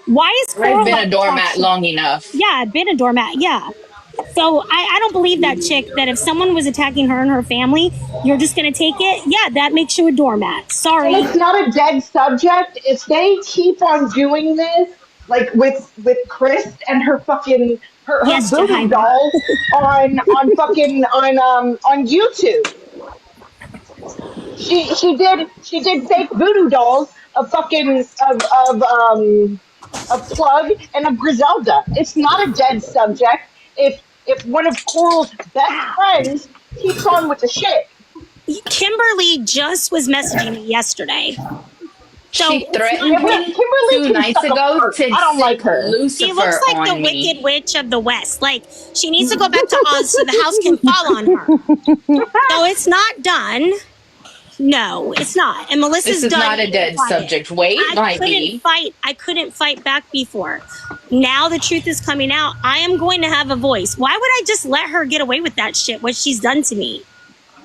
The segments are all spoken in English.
Why is I've Coral been like a to talk doormat shit? long enough. Yeah, I've been a doormat. Yeah. So I don't believe that chick that if someone was attacking her and her family, you're just gonna take it. Yeah, that makes you a doormat. And Sorry. it's not a dead subject. If they keep on doing this, like with Chris and her fucking her Yes, voodoo Jahida. dolls on fucking on YouTube. She did fake voodoo dolls of fucking of Plug and of Griselda. It's not a dead subject. If one of Coral's best friends keeps on with the shit. Kimberly just was messaging me yesterday. So She it's not threatened me Kimberly two can nights suck a ago fart. to I don't like send her. she looks Lucifer like the on me. Wicked Witch of the West. Like she needs to go back to Oz so the house can fall on her. So it's not done. No, it's not. And This Melissa's is done not a being dead quiet. subject. Wait, might be. I couldn't fight back before. Now the truth is coming out. I am going to have a voice. Why would I just let her get away with that shit? What she's done to me?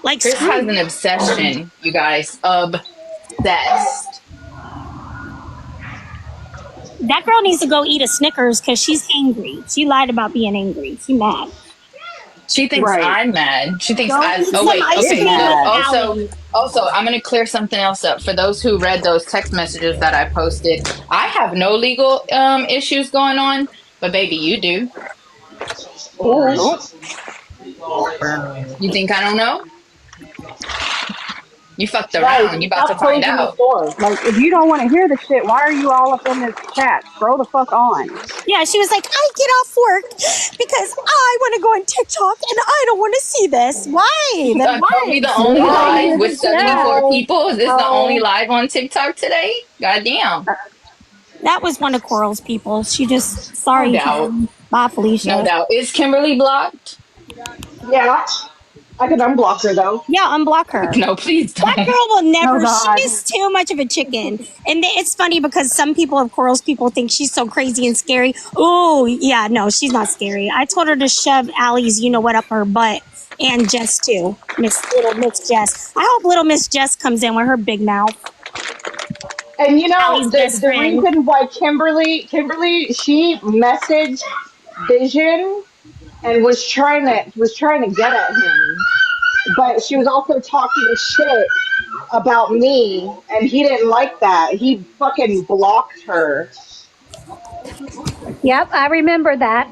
Like Chris has screw. an obsession, you guys. Obsessed. That girl needs to go eat a Snickers because she's angry. She lied about being angry. She mad. She thinks Right. I'm mad. She thinks Go I. eat Oh some wait. ice Okay. cream with mad. Allie. Also, I'm gonna clear something else up for those who read those text messages that I posted. I have no legal issues going on, but baby, you do. Oh, You think I don't know? You fucked Guys, around. You about to stop find closing the out. store. like if you don't want to hear the shit, why are you all up in this chat? Scroll the fuck on. Yeah, she was like, I get off work because I want to go on TikTok and I don't want to see this. Why? Then Are we why? the You only don't live hear with the 74 chat. people? Is this the only Oh, live on TikTok today? Goddamn. That was one of Coral's people. She just, No sorry, doubt. Karen. Bye, No Felicia. doubt. Is Kimberly blocked? Yeah, I can unblock her though. Yeah, unblock her. No, please That don't. girl will oh never, she God. is too much of a chicken. And it's funny because some people of Coral's people think she's so crazy and scary. Oh, yeah, no, she's not scary. I told her to shove Allie's you know what up her butt. And Jess too. Little Miss Jess. I hope little Miss Jess comes in with her big mouth. And you know Allie's the best the friend. reason why Kimberly she messaged Vision and was trying to get at him, but she was also talking shit about me, and he didn't like that. He fucking blocked her. Yep, I remember that.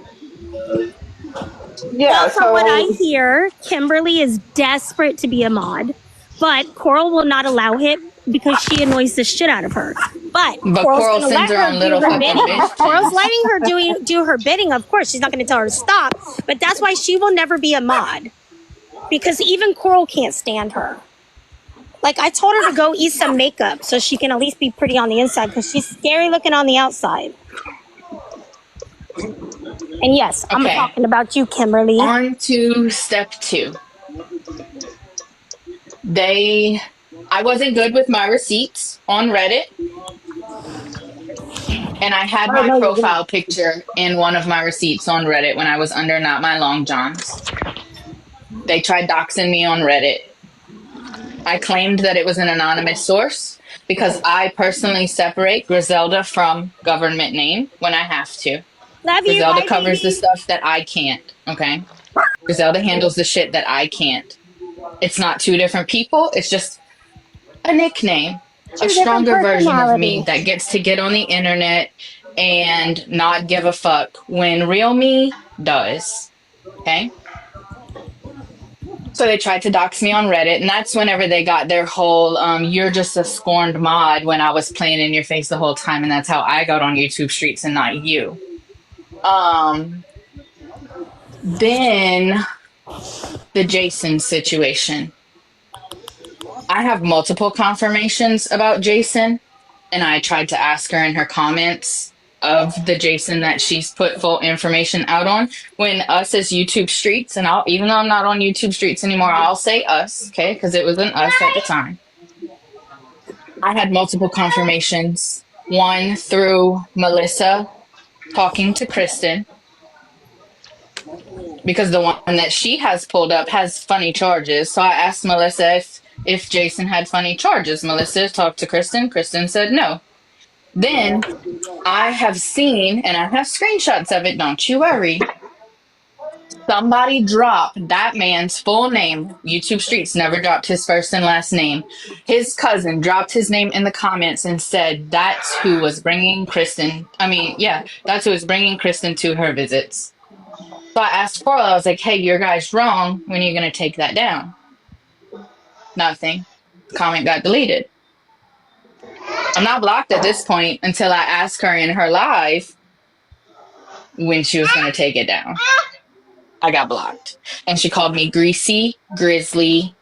Yeah, Well, from what I so hear, Kimberly is desperate to be a mod, but Coral will not allow it because she annoys the shit out of her. But But Coral's Coral going to sends let her her on do little her fucking bidding. Coral's missions. letting her do her bidding. Of course, she's not going to tell her to stop, but that's why she will never be a mod because even Coral can't stand her. Like I told her to go eat some makeup so she can at least be pretty on the inside because she's scary looking on the outside. And yes, I'm Okay. talking about you, Kimberly. On to step 2. I wasn't good with my receipts on Reddit, and I had I don't my know you're gonna. profile picture in one of my receipts on Reddit when I was under Not My Long Johns. They tried doxing me on Reddit. I claimed that it was an anonymous source because I personally separate Griselda from government name when I have to. Love you. Griselda Bye, covers the baby. stuff that I can't, okay? Griselda handles the shit that I can't. It's not two different people, it's just a nickname, a Two different stronger version of me personalities. that gets to get on the internet and not give a fuck when real me does, okay? So they tried to dox me on Reddit, and that's whenever they got their whole "you're just a scorned mod" when I was playing in your face the whole time, and that's how I got on YouTube streets and not you. Then the Jason situation. I have multiple confirmations about Jason, and I tried to ask her in her comments of the Jason that she's put full information out on. When us as YouTube streets, and I'll even though I'm not on YouTube streets anymore, I'll say us, okay, because it was an us at the time. I had multiple confirmations. One through Melissa talking to Kristen, because the one that she has pulled up has funny charges. So I asked Melissa if Jason had funny charges. Melissa talked to Kristen. Kristen said no. Then I have seen, and I have screenshots of it, don't you worry. Somebody dropped that man's full name. YouTube Streets never dropped his first and last name. His cousin dropped his name in the comments and said that's who was bringing Kristen. I mean, yeah, that's who was bringing Kristen to her visits. So I asked Coral, I was like, hey, your guy's wrong. When are you going to take that down? Nothing. Comment got deleted. I'm not blocked at this point until I ask her in her live when she was going to take it down. I got blocked. And she called me greasy, grizzly.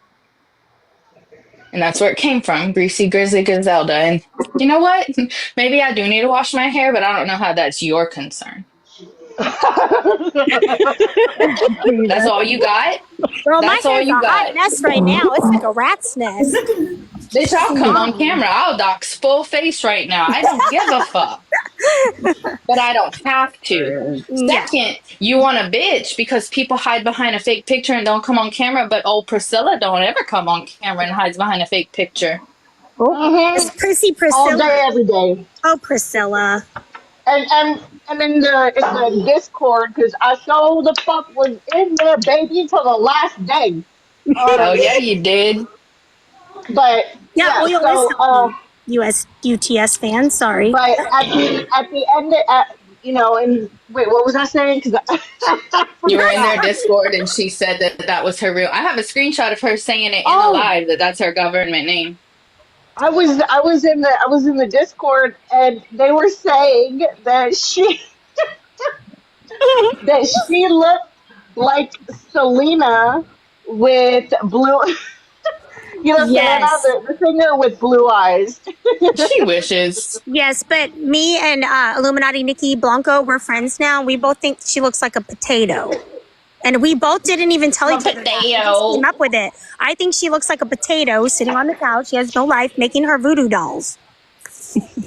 And that's where it came from, greasy, grizzly, Griselda. And you know what? Maybe I do need to wash my hair, but I don't know how that's your concern. That's all you got? Girl, That's my all hair's you a hot got? mess right now. It's like a rat's nest. Bitch, I'll come on camera. I'll dox full face right now. I don't give a fuck. But I don't have to. Yeah. Second, you want a bitch because people hide behind a fake picture and don't come on camera, but old Priscilla don't ever come on camera and hides behind a fake picture. It's Prissy All day, Priscilla. every day. Oh, Priscilla. And in the Discord, because I so the fuck was in there, baby, until the last day. Oh, yeah, you did. But Yeah, yeah, Oil so is healthy. US UTS fan. Sorry. but at the end, and wait, what was I saying? Because You were in their Discord and she said that that was her real. I have a screenshot of her saying it in a oh, live that that's her government name. I was in the Discord, and they were saying that she looked like Selena with blue. You know, Selena, Yes. the singer with blue eyes. She wishes. Yes, but me and Illuminati Nikki Blanco, we're friends now. We both think she looks like a potato. And we both didn't even tell A each other that. We just potato. came up with it. I think she looks like a potato sitting on the couch. She has no life, making her voodoo dolls.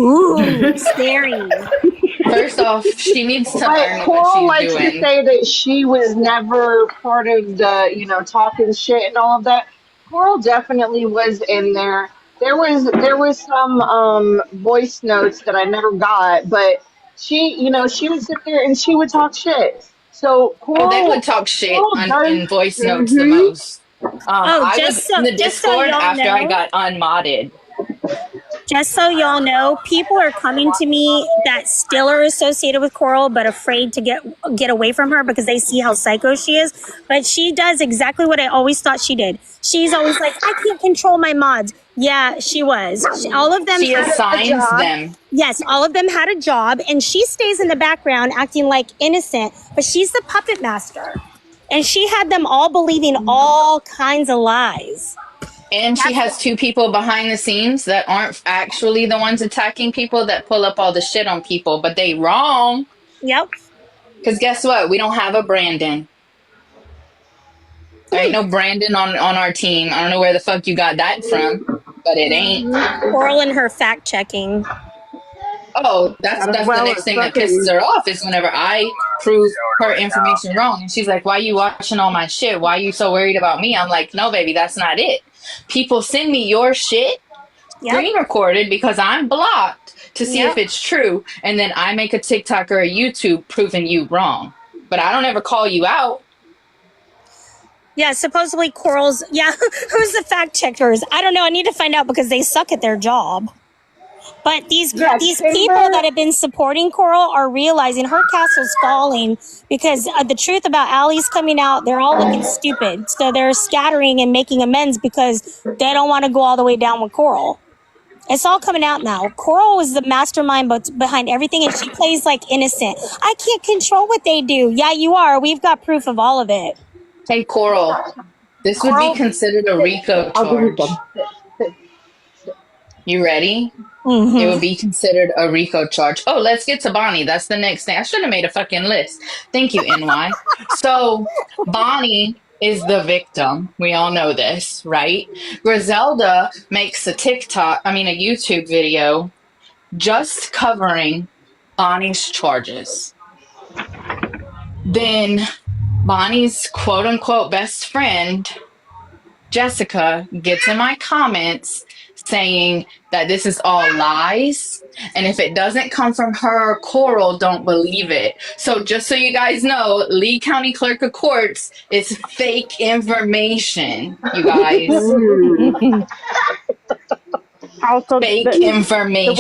Ooh, scary. First off, she needs to But learn what Coral she's likes to doing. say that she was never part of the, talking shit and all of that. Coral definitely was in there. There was some voice notes that I never got, but she would sit there and she would talk shit. So Oh, they would Coral talk shit Coral does. in voice notes the Hmm. most. Oh, I was in the just so Discord y'all after I know, got unmodded. just so y'all know, people are coming to me that still are associated with Coral, but afraid to get away from her because they see how psycho she is. But she does exactly what I always thought she did. She's always like, I can't control my mods. Yeah, she was. All of them She had a assigns job. them. Yes, all of them had a job, and she stays in the background acting like innocent, but she's the puppet master. And she had them all believing all kinds of lies. And she has two people behind the scenes that aren't actually the ones attacking people that pull up all the shit on people, but they wrong. Yep. Because guess what? We don't have a Brandon. There ain't no Brandon on our team. I don't know where the fuck you got that from, but it ain't. Coral and her fact checking. Oh, that's Not as the well next as thing that pisses fucking. her off is whenever I prove her information wrong. And she's like, why you watching all my shit? Why you so worried about me? I'm like, no, baby, that's not it. People send me your shit Yep. screen recorded because I'm blocked to see if Yep. it's true. And then I make a TikTok or a YouTube proving you wrong. But I don't ever call you out. Yeah, supposedly Coral's. Yeah, who's the fact checkers? I don't know. I need to find out because they suck at their job. But these Yeah, these people Timber. that have been supporting Coral are realizing her castle's falling because the truth about Allie's coming out. They're all looking stupid, so they're scattering and making amends because they don't want to go all the way down with Coral. It's all coming out now. Coral was the mastermind behind everything, and she plays like innocent. I can't control what they do. Yeah, you are. We've got proof of all of it. Hey, Coral, this would be Coral. considered a RICO I'll give you charge. some. You ready? It Mm-hmm. would be considered a RICO charge. Oh, let's get to Bonnie. That's the next thing. I should have made a fucking list. Thank you, NY. So, Bonnie is the victim. We all know this, right? Griselda makes a YouTube video just covering Bonnie's charges. Then Bonnie's quote unquote best friend, Jessica, gets in my comments saying that this is all lies. And if it doesn't come from her or Coral, don't believe it. So just so you guys know, Lee County Clerk of Courts is fake information, you guys. Also, Fake the website information.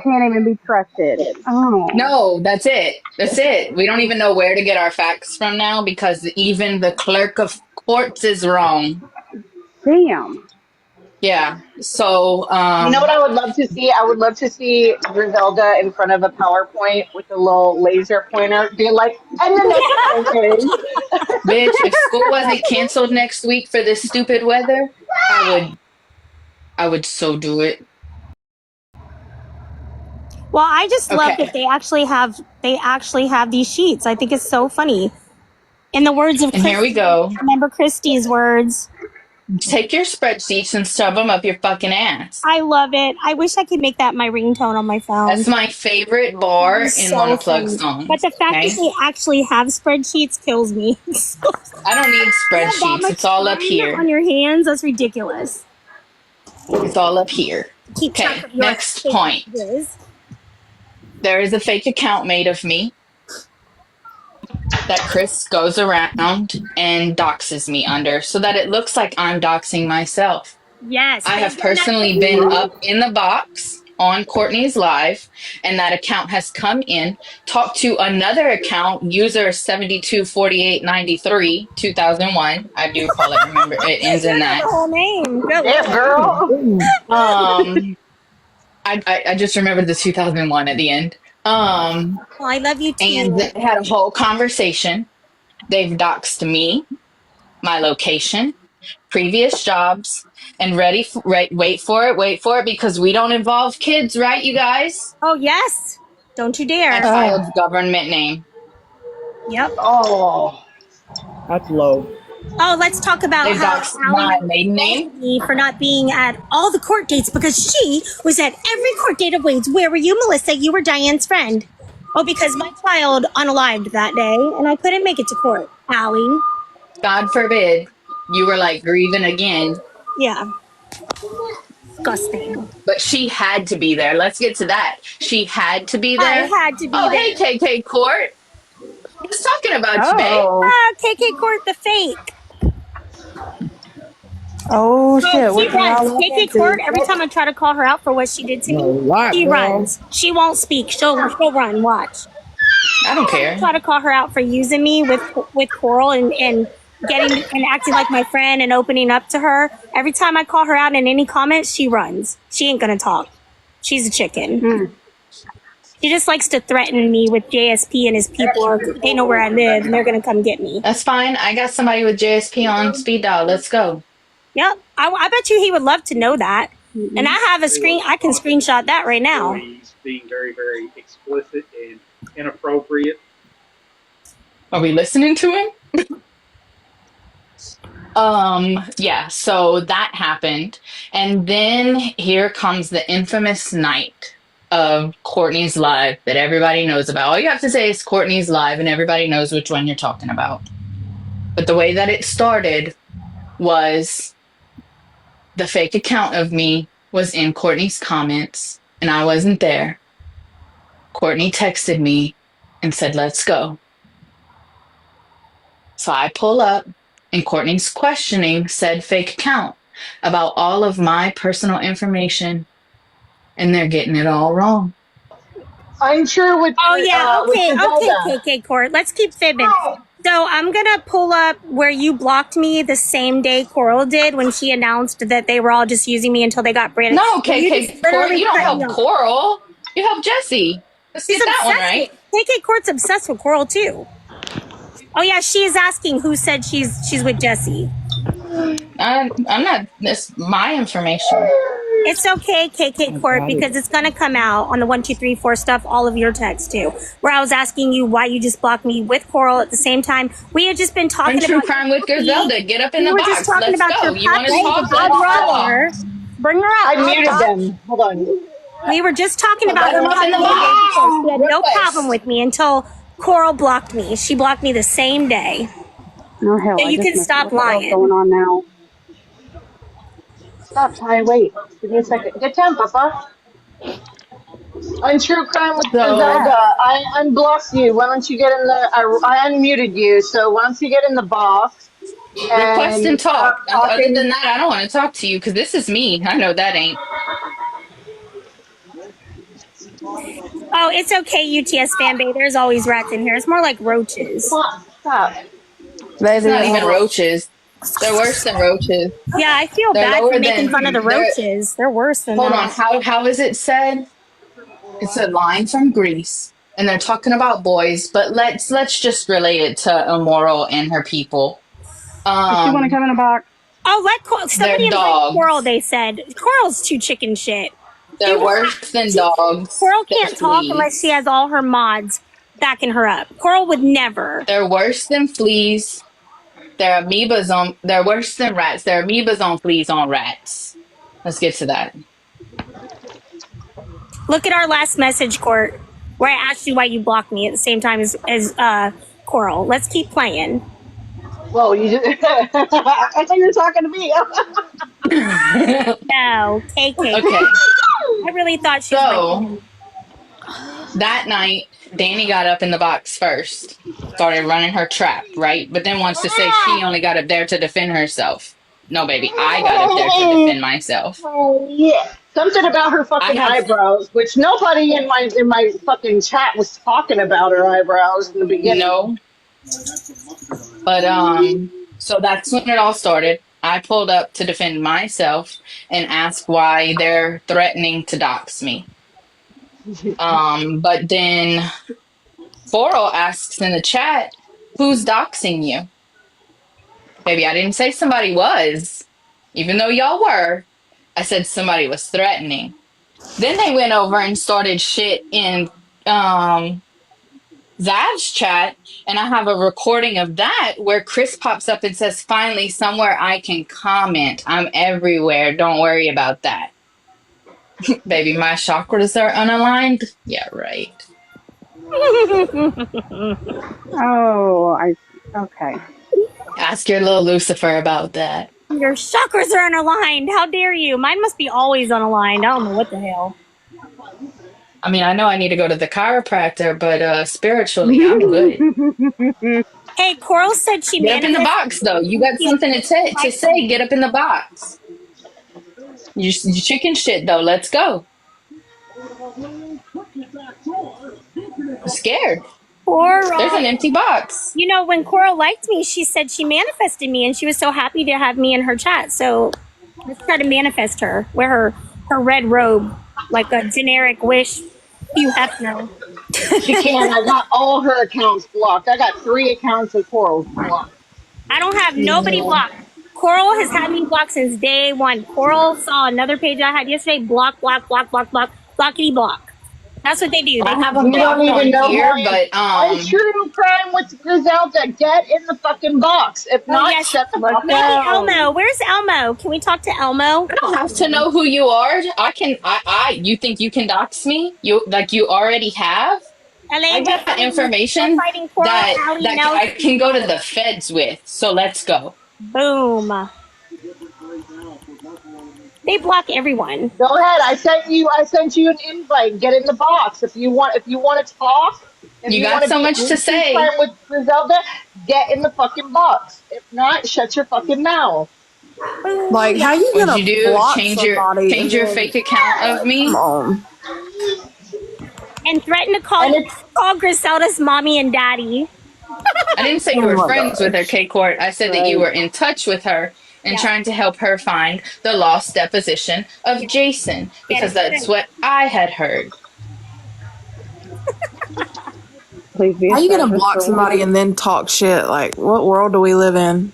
can't even be trusted. Oh, No, that's it. That's it. We don't even know where to get our facts from now because even the clerk of courts is wrong. damn. Yeah. So, You know what I would love to see? I would love to see Griselda in front of a PowerPoint with a little laser pointer, being like, and the next person. bitch, if school wasn't canceled next week for this stupid weather, I would so do it. Well, I just love that Okay. they actually have these sheets. I think it's so funny. In the words of And here we Christy, go. remember Christy's words? Take your spreadsheets and shove them up your fucking ass. I love it. I wish I could make that my ringtone on my phone. That's my favorite bar It's in so Wanna Plug funny. songs. But the fact Okay? that they actually have spreadsheets kills me. I don't need You have that spreadsheets. much It's all up time here. on your hands. That's ridiculous. It's all up here. Keep track Okay, of your next point. pages. There is a fake account made of me that Chris goes around and doxes me under so that it looks like I'm doxing myself. Yes. I they've have done that personally for been me. up in the box on Courtney's live, and that account has come in, talked to another account, user 724893 2001. I do call it, remember, it ends in You know that. the whole name. Good Yeah, Lord. girl. I just remembered the 2001 at the end. Well, I love you And too. they had a whole conversation. They've doxed me, my location, previous jobs, and wait for it, because we don't involve kids, right, you guys? Oh, yes. Don't you My dare. child's government name. Yep. Oh. That's low. Oh, let's talk about They've how doxed Allie my maiden name. roasted me for not being at all the court dates because she was at every court date of Wade's. Where were you, Melissa? You were Diane's friend. Oh, because my child unalived that day and I couldn't make it to court, Allie. God forbid you were like grieving again. Yeah. Disgusting. But she had to be there. Let's get to that. She had to be I there. had to be Oh, there. hey, KK Court. I was talking about you, babe. Oh, Ah, KK Court the fake. oh shit! She What you runs. all KK Court, every time I try to call her out for what she did to A me, lot, she girl. runs. She won't speak. She'll run. Watch. I don't care. Try to call her out for using me with Coral and getting and acting like my friend and opening up to her. Every time I call her out in any comments, she runs. She ain't gonna talk. She's a chicken. She just likes to threaten me with JSP and his people. Or they know where I live and they're gonna come get me. That's fine. I got somebody with JSP on speed dial. Let's go. Yep. I bet you he would love to know that. And I have a screen. I can screenshot that right now. Being very, very explicit and inappropriate. Are we listening to him? Yeah, so that happened. And then here comes the infamous night of Courtney's live that everybody knows about. All you have to say is Courtney's live and everybody knows which one you're talking about. But the way that it started was the fake account of me was in Courtney's comments and I wasn't there. Courtney texted me and said, let's go. So I pull up and Courtney's questioning said fake account about all of my personal information and they're getting it all wrong. I'm sure with Oh yeah, with okay, Griselda. KK Court. Let's keep fibbing. So I'm gonna pull up where you blocked me the same day Coral did when she announced that they were all just using me until they got branded. No, Well, you KK just Court, literally you don't cut me help off. Coral. You help Jesse. Let's She's get that one obsessed right. with KK Court's obsessed with Coral too. Oh yeah, she is asking who said she's with Jesse. I'm not. That's my information. It's okay, KK Court, got it. because it's gonna come out on the 1, 2, 3, 4 stuff, all of your texts too. Where I was asking you why you just blocked me with Coral at the same time. We had just been talking True about crime with Griselda. Get up in we the were box. just talking Let's about go. your You want to puppy, talk? the Let's talk. brother. Bring her out. I muted them. Hold on. We were just talking about Let him up in the box. she had no Request. problem with me until Coral blocked me. She blocked me the same day. No hell. So I you just can missed it. stop What the hell's lying. going on now? Stop, Ty. Wait. Give me a second. Get down, Papa. On True Crime with So Griselda, I unblocked you. Why don't you get in the? I unmuted you. So why don't you get in the box request and and start talk. Other talking? than that, I don't want to talk to you because this is me. I know that ain't. Oh, it's okay, UTS fan base. There's always rats in here. It's more like roaches. Stop. It's not even roaches. They're worse than roaches. Yeah, I feel They're bad for lower making fun of the than they're. roaches. They're worse than Hold on. that. How is it said? It's a line from Greece, and they're talking about boys. But let's just relate it to Immoral and her people. Does she want to come in a box? Oh, somebody They're invite Coral. dogs. They said Coral's too chicken shit. They're worse than dogs. Coral They're can't talk unless she fleas. has all her mods backing her up. Coral would never. They're worse than fleas. They're amoebas on. They're worse than rats. They're amoebas on fleas on rats. Let's get to that. Look at our last message, Court, where I asked you why you blocked me at the same time as Coral. Let's keep playing. Whoa, you just, I thought you were talking to me. No, KK. Okay, I really thought she was so like, that night, Danny got up in the box first, started running her trap, right? But then wants to say she only got up there to defend herself. No, baby, I got up there to defend myself. Oh yeah. Something about her I fucking have eyebrows, which nobody in my fucking chat was talking about her eyebrows in the beginning. no, but so that's when it all started. I pulled up to defend myself and ask why they're threatening to dox me. But then Coral asks in the chat, who's doxing you? Baby, I didn't say somebody was, even though y'all were. I said somebody was threatening. Then they went over and started shit in Zav's chat, and I have a recording of that where Chris pops up and says, finally, somewhere I can comment. I'm everywhere. Don't worry about that. Baby, my chakras are unaligned? Yeah, right. Oh, okay. Ask your little Lucifer about that. your chakras are unaligned. How dare you? Mine must be always unaligned. I don't know what the hell. I mean, I know I need to go to the chiropractor, but spiritually, I'm good. Hey, Coral said she Get up in the manifested. box, though. You got something to say. Get up in the box. You chicken shit, though. Let's go. I'm scared. Coral. There's an empty box. You know, when Coral liked me, she said she manifested me, and she was so happy to have me in her chat. So let's try to manifest her. Wear her red robe, like a generic wish. You have no. She can. I got all her accounts blocked. I got 3 accounts of Coral's blocked. I don't have nobody blocked. Coral has had me blocked since day one. Coral saw another page I had yesterday. Block, blockity block. That's what they do. I They have them You don't blocked even know on here, who but on True Crime with Griselda. Get in the fucking box. If not, yes. shut the fuck Maybe up. Elmo. Where's Elmo? Can we talk to Elmo? I don't have to know who you are. I can. You think you can dox me? You already have. LA, I got information fighting Coral, that Allie, I can go to the feds with. So let's go. Boom. They block everyone. Go ahead. I sent you an invite. Get in the box if you want to talk. If You got so much to say. True Crime with Griselda, get in the fucking box. If not, shut your fucking mouth. Like, how you What'd gonna you do? block Change somebody your fake account of me? Come on. And threaten to call Griselda's mommy and daddy. I didn't say you were friends with her, K Court. I said that you were in touch with her and trying to help her find the lost deposition of Jason, because that's what I had heard. How you gonna block somebody and then talk shit? Like, what world do we live in?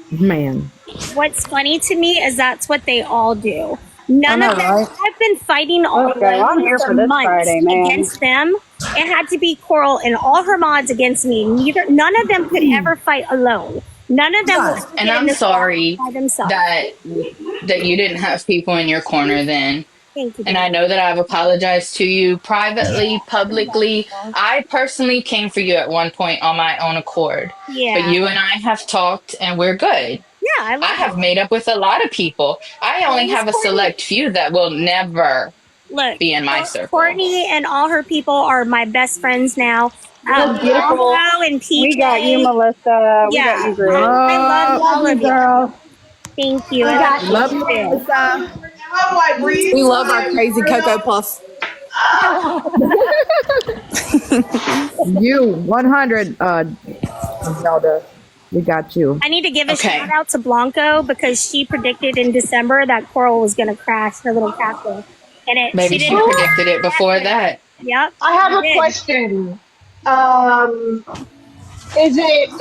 Man. What's funny to me is that's what they all do. None of them. Right? I've been fighting all Okay, I'm here for this months Friday, man. against them. It had to be Coral and all her mods against me. None of them could ever fight alone. None of them. Right. And I'm sorry by themselves. that you didn't have people in your corner then. Thank you. And I know that I've apologized to you privately, publicly. I personally came for you at one point on my own accord. Yeah. But you and I have talked and we're good. Yeah, I I love have her. made up with a lot of people. I only Who's have a Courtney? select few that will never Look, be in my circle. Courtney and all her people are my best friends now. You look beautiful. Blanco and We got you, PJ. Melissa. We got Yeah, you, Grizz. I love Love, Love all you, of you. girl. Thank you. We I love got you love you. you, too. Melissa. We love our crazy Cocoa Puffs. You 100, Zelda. We got you. I need to give a shout Okay. out to Blanco because she predicted in December that Coral was going to crash her little castle, and she Maybe didn't she know predicted it that before accurate. that. Yep, I she have a did. question.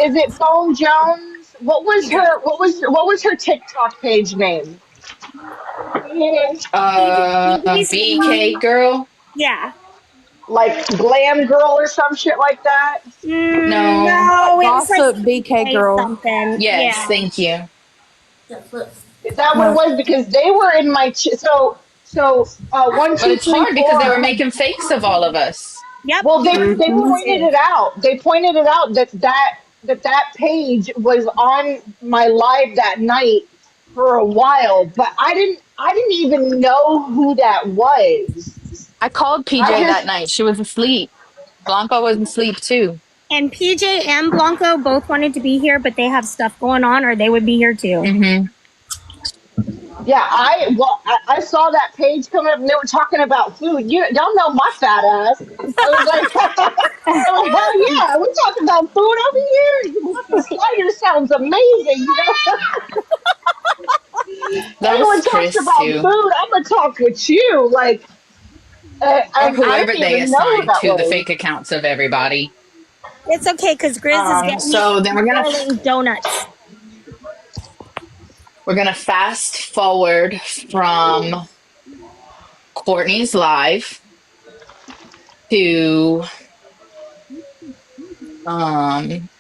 Is it Bone Jones? What was her TikTok page name? BK girl? Yeah. Like Glam Girl or some shit like that? No. No, it was like Gossip BK PJ girl. something. Yes, Yeah. thank you. Is that what it No. was? Because they were in my one, But two, it's three, hard because they were four. making fakes of all of us. Yep. Well, they Yours they pointed too. it out. They pointed it out that page was on my live that night for a while, but I didn't even know who that was. I called I PJ that just night. She was asleep. Blanco was asleep too. And PJ and Blanco both wanted to be here, but they have stuff going on, or they would be here too. Hmm. Yeah, I saw that page coming up and they were talking about food. Y'all know my fat ass. I was like, I was like, hell yeah, we're talking about food over here. Muffin slider sounds amazing. That Everyone was talks Chris about too. food. I'm gonna talk with you. Like, Or and I whoever didn't they even know who assigned that to the was. fake accounts of everybody. It's okay because Grizz is getting me So then boiling donuts. we're gonna fast forward from Courtney's live to um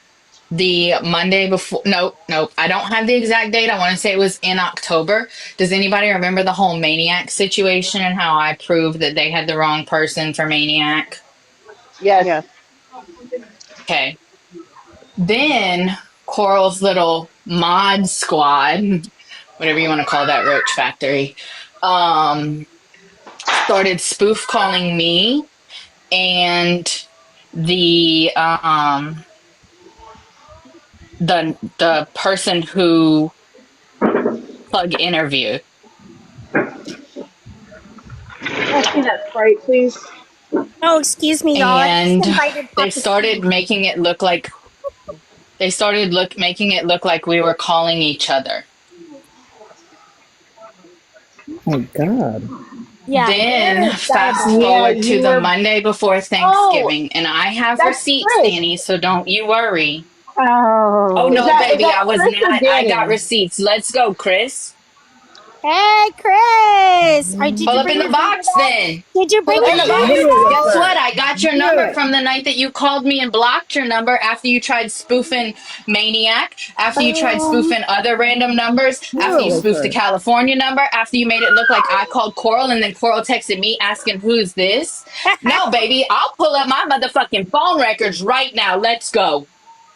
the Monday before. Nope. I don't have the exact date. I want to say it was in October. Does anybody remember the whole Maniac situation and how I proved that they had the wrong person for Maniac? Yes. Yes. Okay. Then Coral's little mod squad, whatever you want to call that roach factory, um, started spoof calling me and the the person who plug interviewed. Can I see that Sprite, please? Oh, excuse me, y'all. I just And invited they Papa started Steve. making it look like making it look like we were calling each other. Oh, God. Yeah, Then they're fast diabolical. Yeah, forward to you the were. Monday before Oh, Thanksgiving, and I have that's receipts, Chris. Danny, so don't you worry. Oh Is no, Oh. that is baby, that I was Chris or not. I got Danny? receipts. Let's go, Chris. Hey, Chris. Did Pull you up bring in the your booger box box? then. Did you Pull bring up in your the I knew box. booger it was box? Guess her. what? I got I your knew number it. from the night that you called me and blocked your number after you tried spoofing Maniac, after you tried spoofing other random numbers, I knew after it you was spoofed the her. California number, after you made it look like I called Coral and then Coral texted me asking who's this. No, baby, I'll pull up my motherfucking phone records right now. Let's go.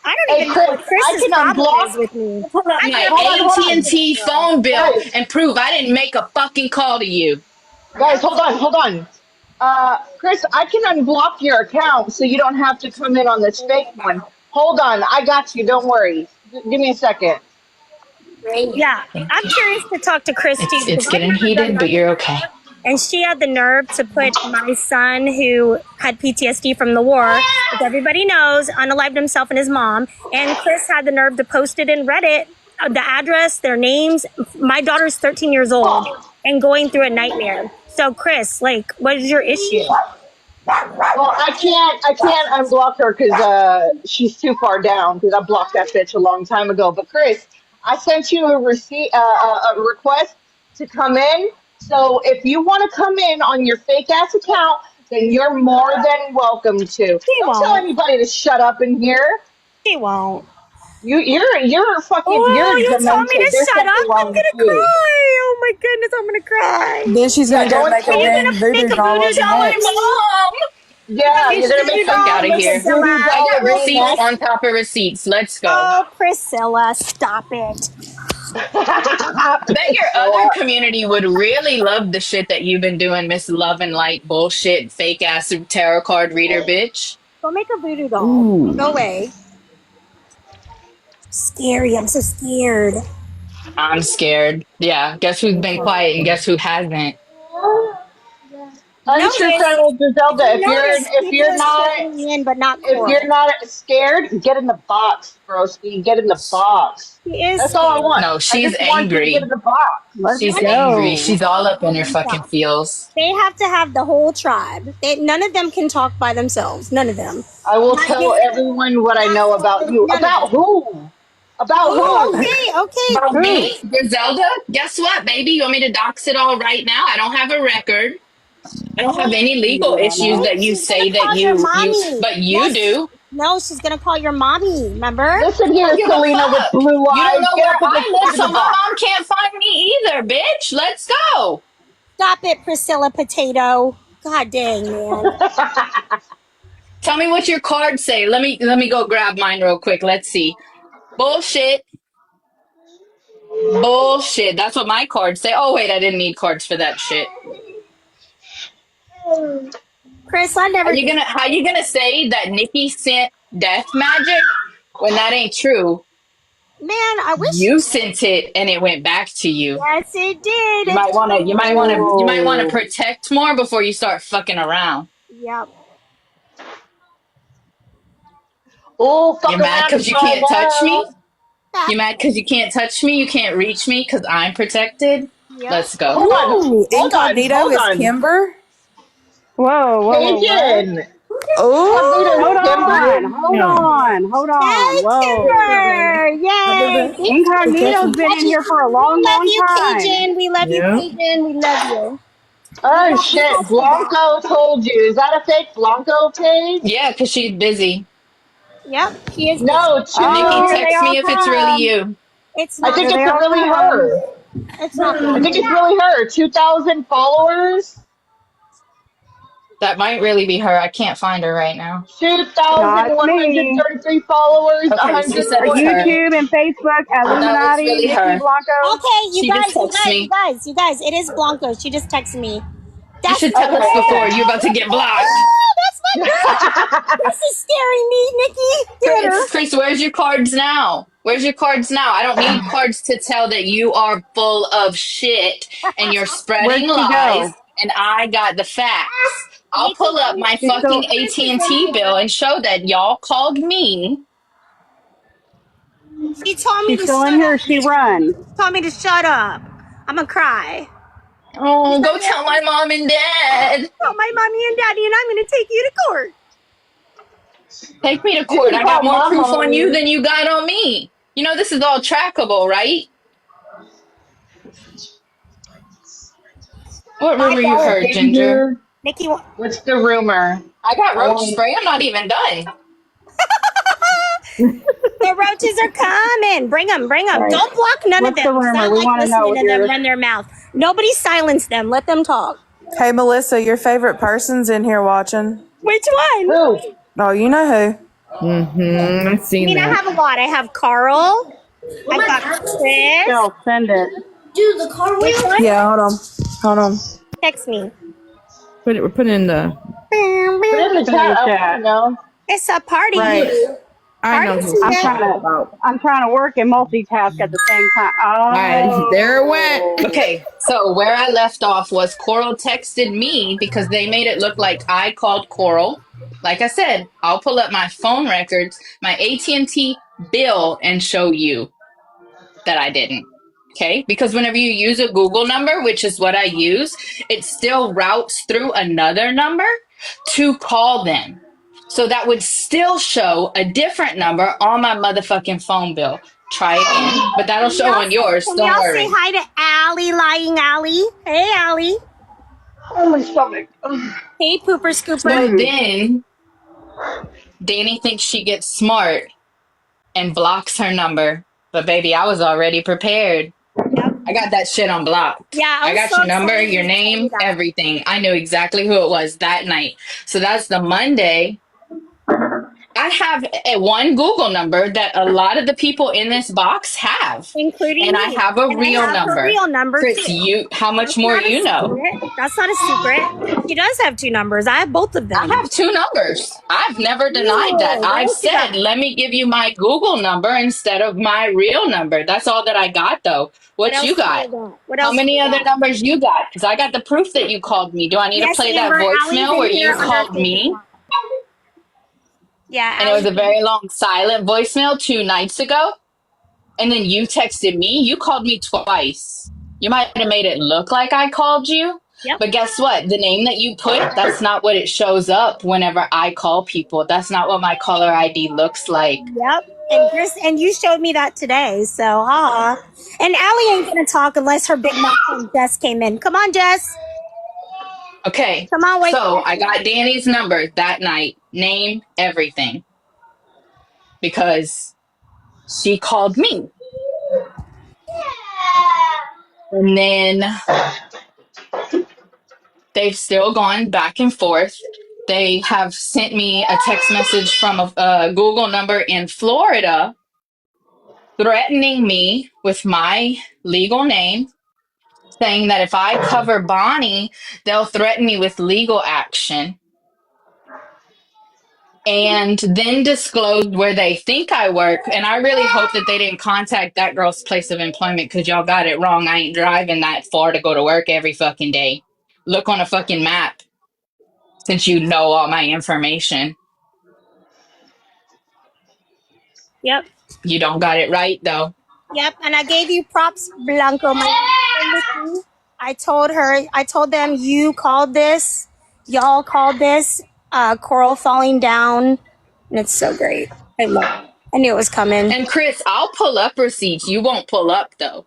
I don't Hey, even know Chris, what I Chris's can problem unblock. is with me. Pull up I my never Hold on, even hold talked on, to this AT&T girl. phone bill guys. and prove I didn't make a fucking call to you. Guys, hold on. Chris, I can unblock your account so you don't have to come in on this fake one. Hold on, I got you. Don't worry. Give me a second. Yeah, Thank I'm you. curious to talk to Chris too because It's I've getting never done heated, but that you're before. okay. And she had the nerve to put my son, who had PTSD from the war, as everybody knows, unalived himself and his mom. And Chris had the nerve to post it in Reddit, the address, their names. My daughter's 13 years old and going through a nightmare. So, Chris, like, what is your issue? Well, I can't unblock her because she's too far down because I blocked that bitch a long time ago. But Chris, I sent you a request to come in. So if you want to come in on your fake ass account, then you're more than welcome to. She Don't tell won't. anybody to shut up in here. She won't. You're Oh, you told me demented. to There's shut something up. I'm wrong with gonna you. cry. Oh my goodness, I'm gonna cry. Then she's Yeah, gonna go go make a Are you insane. damn gonna make voodoo a doll voodoo of you doll My of next. me? mom. You're gonna Yeah, make you're a gonna The make voodoo fuck you're doll, out gonna of make a here. voodoo Priscilla. I doll got of me receipts next. on top of receipts. Let's go. Oh, Priscilla, stop it. I bet your So, other community would really love the shit that you've been doing, Miss Love and Light bullshit, fake ass tarot card reader bitch. Go make a voodoo doll. Ooh. Go away. Scary. I'm so scared. I'm scared. Yeah, guess who's been quiet and guess who hasn't? untrue Notice. friend Griselda, Notice if people you're are not stepping in, but not if Coral. you're not scared, get in the box, broski. Get in the box. She is That's all I scared. want. No, I she's just want you to get in angry. the box. Let's She's angry. go. She's all up in her fucking feels. They have to have the whole tribe. None of them can talk by themselves. None of them. I will Not tell Gator, everyone what I not know about Coral, you. none of them. About who? About Oh, who? okay. About Who? me, Griselda? Guess what, baby? You want me to dox it all right now? I don't have a record. I don't have any legal Yeah, issues no. that you She's gonna say that call your you mommy. but you Yes. do. No, she's gonna call your mommy. Remember? Listen I here, don't give a Selena with fuck. blue You don't eyes. know Get where up in I live, get in so the my box. mom can't find me either, bitch. Let's go. Stop it, Priscilla Potato. God dang, man. Tell me what your cards say. Let me go grab mine real quick. Let's see. Bullshit. Bullshit. That's what my cards say. Oh wait, I didn't need cards for that shit. Chris, I Are never you did. gonna how you gonna say that Nikki sent death magic when that ain't true? Man, I wish you You did. sent it and it went back to you. Yes, it did. You It might wanna you might wanna did. you might wanna Ooh. protect more before you start fucking around. Yep. Oh, You fuck mad around and because you find can't touch me? out. Ah, You mad because you can't touch me? You can't reach me because I'm protected? yep. Let's go. Ooh, Hold on, incognito hold is on. Kimber. Whoa, what? Cajun. Incognito Hold Oh, Timber. on, hold Yeah. on, hold on. Yay, Whoa. Kimber! Yay! Thanks, Incognito's been in here for a we long, love long you, time. Cajun. We love you, Yeah. Cajun. We love you. We Oh got we shit, got your back. Blanco told you. Is that a fake Blanco page? Yeah, because she's busy. Yep, she is busy. No, Oh, Nikki, here they text two. all me if it's really come. you. It's I not. think Here it's they all really come. her. It's not I think busy. it's really her. 2,000 followers. That might really be her. I can't find her right now. Nah, it's me. 2,133 followers. Okay, she said it's her. 140. YouTube and Facebook, No, it's Illuminati, really Nikki her. Blanco. Okay, She just texted me. you guys. It is Blanco. She just texted me. You That's should my tell girl. us Okay, before okay. you're about to get blocked. Oh, that's my girl. This is scaring me, Nikki. Get her. Chris, where's your cards now? Where's your cards now? I don't need cards to tell that you are full of shit and you're Where'd spreading she lies go? and I got the facts. I'll Nikki, pull up my She's fucking still Chris is in AT&T bill here. and show that y'all called me. She told me she's to still in shut here. up, She Nikki. run. She told me to shut up. I'm gonna cry. Oh, go tell my mom and dad. Tell my mommy and daddy, and I'm gonna take you to court. Take me to You court. can I got call more my proof on you mommy. than you got on me. You know, this is all trackable, right? What rumor you $5 heard, Ginger? danger. Nikki, What's the rumor? I got I roach want. spray. I'm not even done. the roaches are coming. Bring them, bring them. Right. Don't block none of What's the them, because I rumor? We like want to know listening with to them your. run their mouth. Nobody silence them. Let them talk. hey Melissa, your favorite person's in here watching. Which one? Who? Oh, you know who? Mm-hmm. I've I seen mean, I that. have a lot. I have Carl. I've got Chris. Still send it. Which one? Yeah, hold on. Text me. We're putting in the. Put it in the Put it in chat. the I want chat. to know. It's a party. Right. I know Party who I'm she's season. trying talking to. about. I'm trying to work and multitask at the same time. There it went. Oh. Okay, so where I left off was Coral texted me because they made it look like I called Coral. Like I said, I'll pull up my phone records, my AT&T bill, and show you that I didn't. Okay, because whenever you use a Google number, which is what I use, it still routes through another number to call them. So that would still show a different number on my motherfucking phone bill. Try again, but that'll show on yours. Can Don't y'all say worry. hi to Allie, lying Allie? Hey, Allie. Oh, my stomach. Hey, Pooper Scooper. So then Danny thinks she gets smart and blocks her number. But baby, I was already prepared. Yep. I got that shit on blocked. Yeah, I I was got so your number, excited your to tell you name, that. everything. I knew exactly who it was that night. So that's the Monday. I have one Google number that a lot of the people in this box have. including And I me. have a And I real have her number. real number Chris, too. how much That's more not a you know? secret. That's not a secret. She does have 2 numbers. I have both of I them. have 2 numbers. I've never denied that. Ooh, what I've else you said, got? let me give you my Google number instead of my real number. That's all that I got, though. What What else you do got? you got? What How else do many you other got? numbers you got? Because I got the proof that you called me. Do I need to Yes, play that Amber, Allie's voicemail in where here you under called Faith me? One. Yeah, And it was Allie's a in here. very long silent voicemail 2 nights ago. And then you texted me. You called me twice. You might have made it look like I called you. Yep. But guess what? The name that you put, that's not what it shows up whenever I call people. That's not what my caller ID looks like. Yep. And you showed me that today. So, And Allie ain't gonna talk unless her big mouth friend Jess came in. Come on, Jess. Okay. Come on, wake So up. I got Danny's number that night, name, everything, because she called me. And then they've still gone back and forth. They have sent me a text message from a Google number in Florida threatening me with my legal name, saying that if I cover Bonnie, they'll threaten me with legal action. And then disclosed where they think I work. And I really hope that they didn't contact that girl's place of employment because y'all got it wrong. I ain't driving that far to go to work every fucking day. Look on a fucking map since you know all my information. Yep. You don't got it right though. Yep. And I gave you props, Blanco. My I told them you called this, y'all called this, coral falling down. And it's so great. I love it. I knew it was coming. And Chris, I'll pull up receipts. You won't pull up though.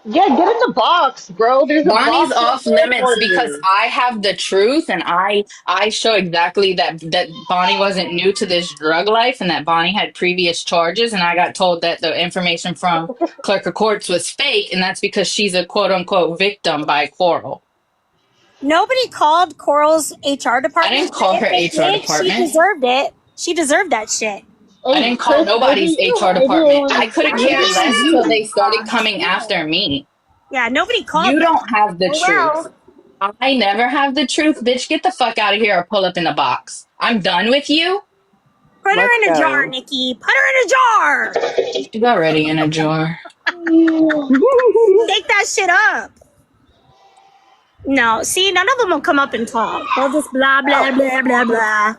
Yeah, get in the box, bro. There's a Bonnie's box right off there limits for because you. I have the truth and I show exactly that Bonnie wasn't new to this drug life and that Bonnie had previous charges, and I got told that the information from clerk of courts was fake, and that's because she's a quote unquote victim by Coral. Nobody called Coral's HR I department, didn't but call if her they HR did, she department. deserved it. She deserved that shit. I Hey, didn't call Chris, nobody's HR maybe it department. I was couldn't maybe care it was less till they you. started coming Yeah. after me. Yeah, nobody called You them. don't have the Oh truth. well. I never have the truth. Bitch, get the fuck out of here or pull up in the box. I'm done with you. Put Let's her in a jar, go. Nikki. Put her in a jar. She's already in a jar. Take that shit up. No, see, none of them will come up and talk. They'll just blah blah blah blah blah.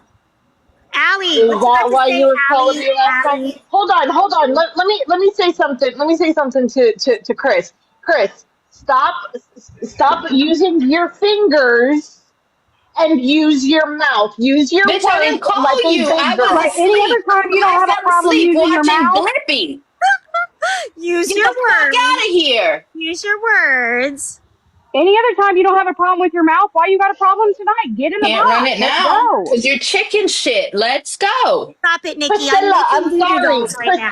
Allie, Is what you got that to why say, you were calling Allie? me last night? Allie. Hold on. Let me say something. Let me say something to Chris. Chris, stop using your fingers and use your mouth. Use your Bitch, I didn't words like call a you. I big was Like girl. any asleep. other time, you don't I have a fell problem asleep using your watching mouth. Blippi. Use Get your the fuck words. out of here. Use your words. Any other time you don't have a problem with your mouth, why you got a problem tonight? Get in the Can't run box. it Let's now go. because you're chicken shit. Let's go. Stop it, Nikki. I'm Priscilla, making I'm voodoo sorry. dolls right now.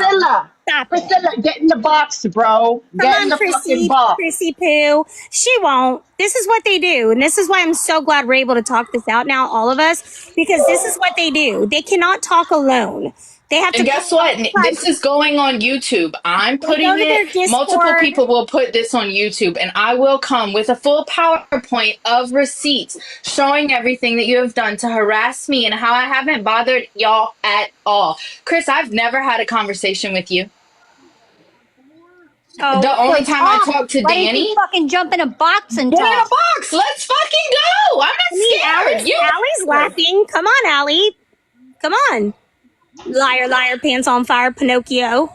Stop it. Priscilla, get in the box, bro. Come Get in on, the fucking Prissy, box. Prissy Poo. She won't. This is what they do. And this is why I'm so glad we're able to talk this out now, all of us, because this is what they do. They cannot talk alone. They have to And call guess what? outside This is people. going on YouTube. I'm They go putting to it, their multiple Discord. people will put this on YouTube, and I will come with a full PowerPoint of receipts showing everything that you have done to harass me and how I haven't bothered y'all at all. Chris, I've never had a conversation with you. Oh, The only So time I talk. talked to Why didn't you Danny, fucking jump in a box and get in a talk? box. Let's fucking go. I'm I not mean, scared. You Allie's are. laughing. Come on, Allie. Come on. Liar, liar, pants on fire, Pinocchio.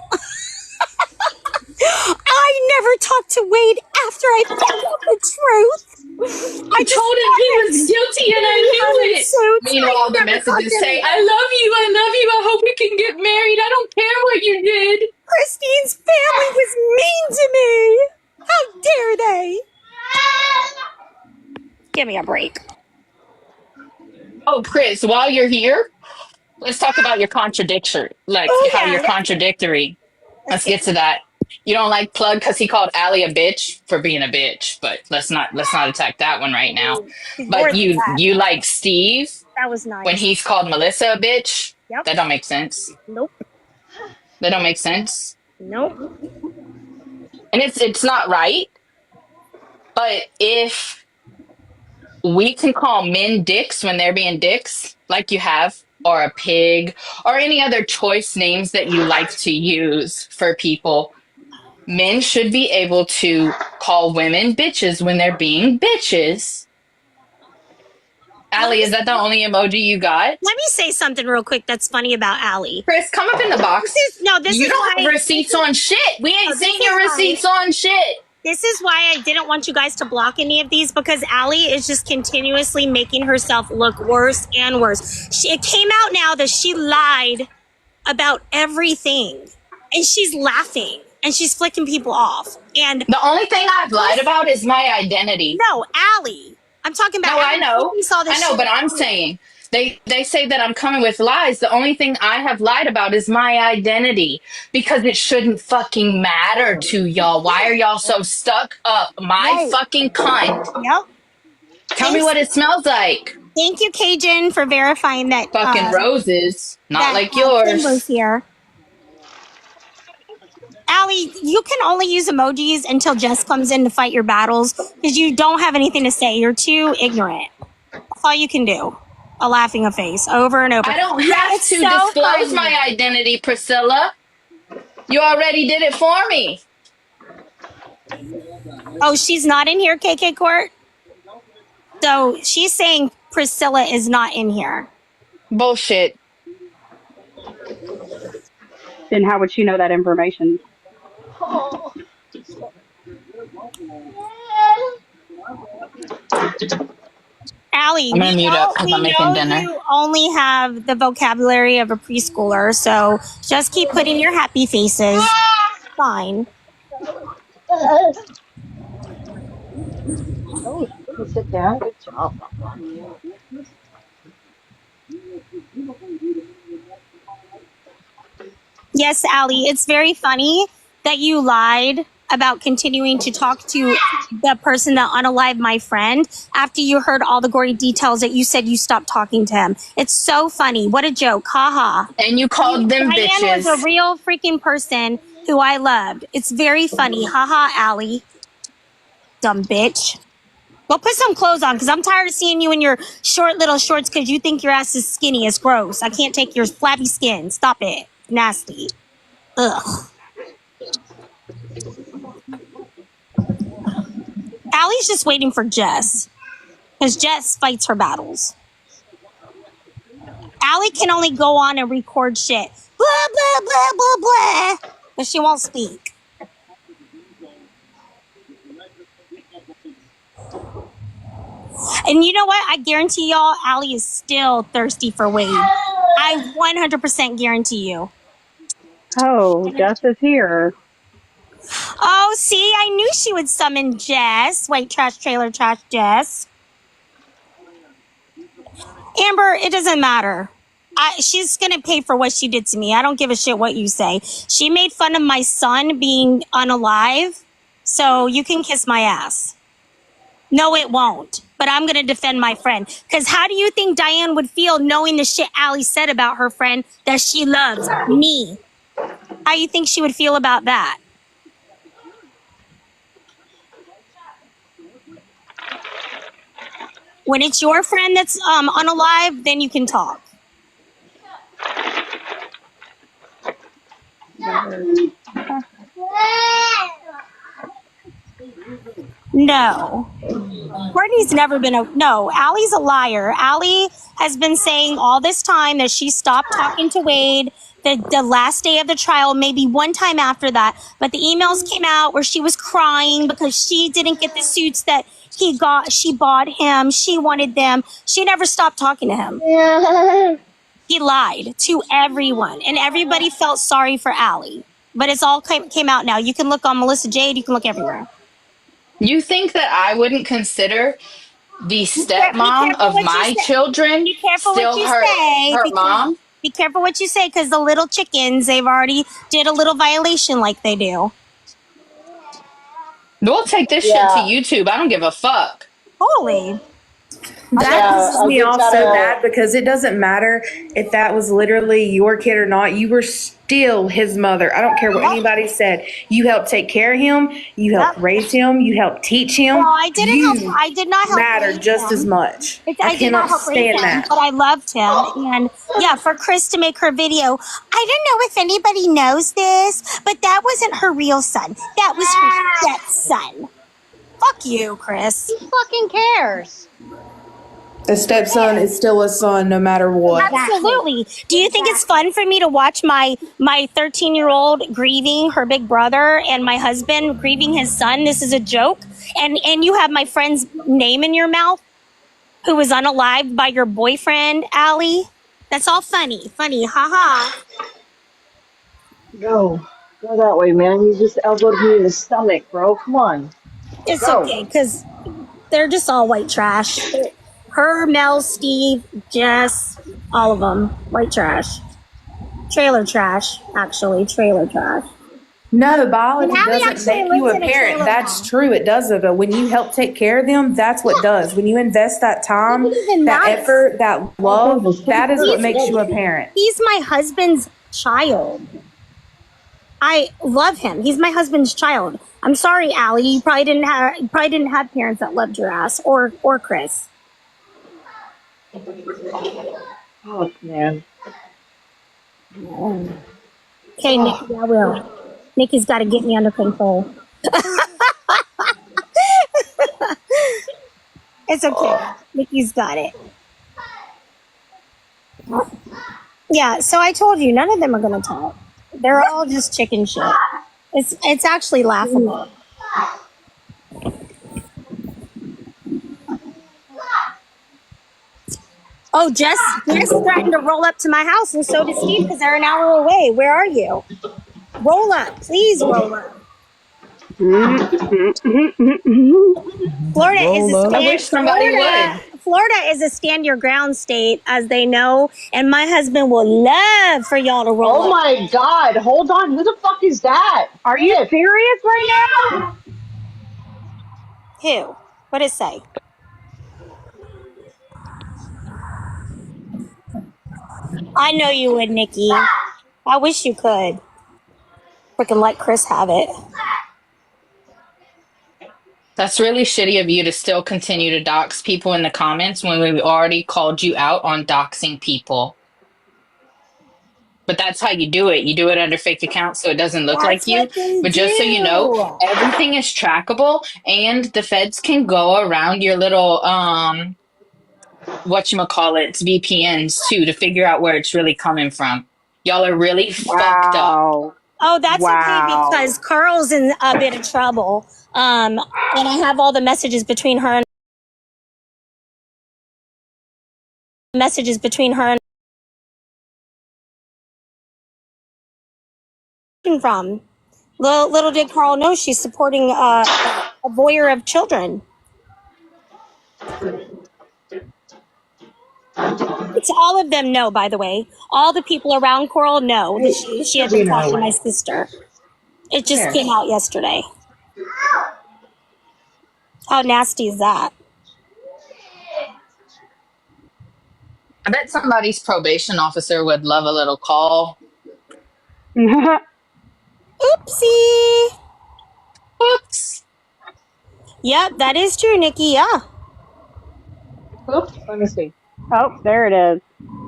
I never talked to Wade after I found out the truth. I I just told him he was wanted guilty and I I knew was it. so I Meanwhile, the never talked messages to say, anyone. I love you, I love you, I hope we can get married. I don't care what you did. Christine's family was mean to me. How dare they? Give me a break. Oh, Chris, while you're here, let's talk about your contradiction, like Oh how yeah, you're contradictory. let's Let's hear get to that. You don't like Plug because he called Allie a bitch for being a bitch, but let's not attack that one right now. it. She's But worse than you that. like Steve That was when nice. he's called Melissa a bitch. Yep. That don't make sense. Nope. That don't make sense. Nope. And it's not right. But if we can call men dicks when they're being dicks, like you have, or a pig, or any other choice names that you like to use for people, men should be able to call women bitches when they're being bitches. Allie, is that the only emoji you got? Let me say something real quick that's funny about Allie. Chris, come up in the box. This You is don't why have receipts on shit. We ain't this seen is your why- receipts on shit. This is why I didn't want you guys to block any of these, because Allie is just continuously making herself look worse and worse. It came out now that she lied about everything, and she's laughing and she's flicking people off. And The only thing I've lied about is my identity. no, Allie, I'm talking about. No, Allie. I know. You saw this I know, shit. but I'm saying they say that I'm coming with lies. The only thing I have lied about is my identity, because it shouldn't fucking matter to y'all. Why are y'all so stuck up my fucking cunt? Yep. Tell me what it smells like. Thank you, Cajun, for verifying that. Fucking roses, not that, like Kimber's yours. here. Allie, you can only use emojis until Jess comes in to fight your battles, because you don't have anything to say. You're too ignorant. That's all you can do. A laughing face over and over. I don't have to disclose my identity, Priscilla. You already did it for me. Oh, she's not in here, KK Court? So she's saying Priscilla is not in here. Bullshit. Then how would she know that information? Allie, I'm gonna mute up because I'm making dinner. You only have the vocabulary of a preschooler, so just keep putting your happy faces. Fine. Oh, you sit down. Good job. Yes, Allie, it's very funny that you lied about continuing to talk to the person that unalived my friend after you heard all the gory details that you said you stopped talking to him. It's so funny. What a joke. Ha ha. And you called them Diane bitches. was a real freaking person who I loved. It's very funny. Ha ha, Allie. Dumb bitch. Go put some clothes on, because I'm tired of seeing you in your short little shorts because you think your ass is skinny. It's gross. I can't take your flabby skin. Stop it. Nasty. Ugh. Allie's just waiting for Jess, because Jess fights her battles. Allie can only go on and record shit. Blah, blah, blah, blah, blah. But she won't speak. And you know what? I guarantee y'all, Allie is still thirsty for Wade. I 100% guarantee you. Oh, Jess is here. Oh, see, I knew she would summon Jess. White trash trailer trash Jess. Amber, it doesn't matter. She's going to pay for what she did to me. I don't give a shit what you say. She made fun of my son being unalive, so you can kiss my ass. No, it won't. But I'm going to defend my friend. Because how do you think Diane would feel knowing the shit Allie said about her friend that she loves? Me. How do you think she would feel about that? When it's your friend that's unalive, then you can talk. No. Courtney's never been no, Allie's a liar. Allie has been saying all this time that she stopped talking to Wade the last day of the trial, maybe one time after that. But the emails came out where she was crying because she didn't get the suits that he got. She bought him. She wanted them. She never stopped talking to him. He lied to everyone, and everybody felt sorry for Allie. But it's all came out now. You can look on Melissa Jade. You can look everywhere. You think that I wouldn't consider the stepmom of my children still her mom? Be careful what you say, because the little chickens, they've already did a little violation like they do. We'll take this shit to YouTube. I don't give a fuck. Holy. That Yeah, pisses I me just off so gotta. bad because it doesn't matter if that was literally your kid or not. You were still his mother. I don't care what Yep. anybody said. You helped take care of him. You helped Yep. raise him. You helped teach him. Well, I didn't help. You I did not help matter raise just as him. much. I I did not cannot help raise stand him, that. but I loved him. And yeah, for Chris to make her video, I don't know if anybody knows this, but that wasn't her real son. That was her stepson. Fuck you, Chris. Who fucking cares? A stepson is still a son no matter what. Absolutely. Do you think it's fun for me to watch my 13-year-old grieving her big brother and my husband grieving his son? This is a joke. And you have my friend's name in your mouth who was unalived by your boyfriend, Allie. That's all funny. Funny. Haha. Go that way, man. You just elbowed me in the stomach, bro. Come on. It's Go. okay, because they're just all white trash. Her, Mel, Steve, Jess, all of them. White trash. Trailer trash, actually. Trailer trash. No, biology And Allie doesn't actually make you lives a in a parent. trailer That's now. true. It doesn't. But when you help take care of them, that's what does. When you invest that time, It even that matters. effort, that love, that is what makes you a He's- parent. He's my husband's child. I love him. He's my husband's child. I'm sorry, Allie. You probably didn't have parents that loved your ass, or Chris. Oh, man. Okay, Nikki, I will. Nikki's got to get me under control. It's okay. Nikki's got it. Yeah, so I told you, none of them are going to talk. They're all just chicken shit. It's actually laughable. Oh, Jess threatened to roll up to my house, and so did Steve because they're an hour away. Where are you? Roll up. Please roll up. Florida is a I wish somebody would. Florida is a stand your ground state, as they know, and my husband will love for y'all to roll Oh up. my God. Hold on. Who the fuck is that? Are you serious right now? Who? What did it say? I know you would, Nikki. I wish you could. Freaking let Chris have it. That's really shitty of you to still continue to dox people in the comments when we've already called you out on doxing people. But that's how you do it. You do it under fake accounts so it doesn't look like That's you. what they But just so you know, do. everything is trackable and the feds can go around your little whatchamacallits VPNs too to figure out where it's really coming from. Y'all are really fucked up. Wow. Oh, that's okay Wow. because Carl's in a bit of trouble. And I have all the messages between her and from. Little did Carl know she's supporting a voyeur of children. It's all of them know, by the way. All the people around Coral know that she had been talking to my sister. It just came out yesterday. How nasty is that? I bet somebody's probation officer would love a little call. Oopsie. Oops. Yep, that is true, Nikki. Yeah. Oops. Let me see. Oh, there it is.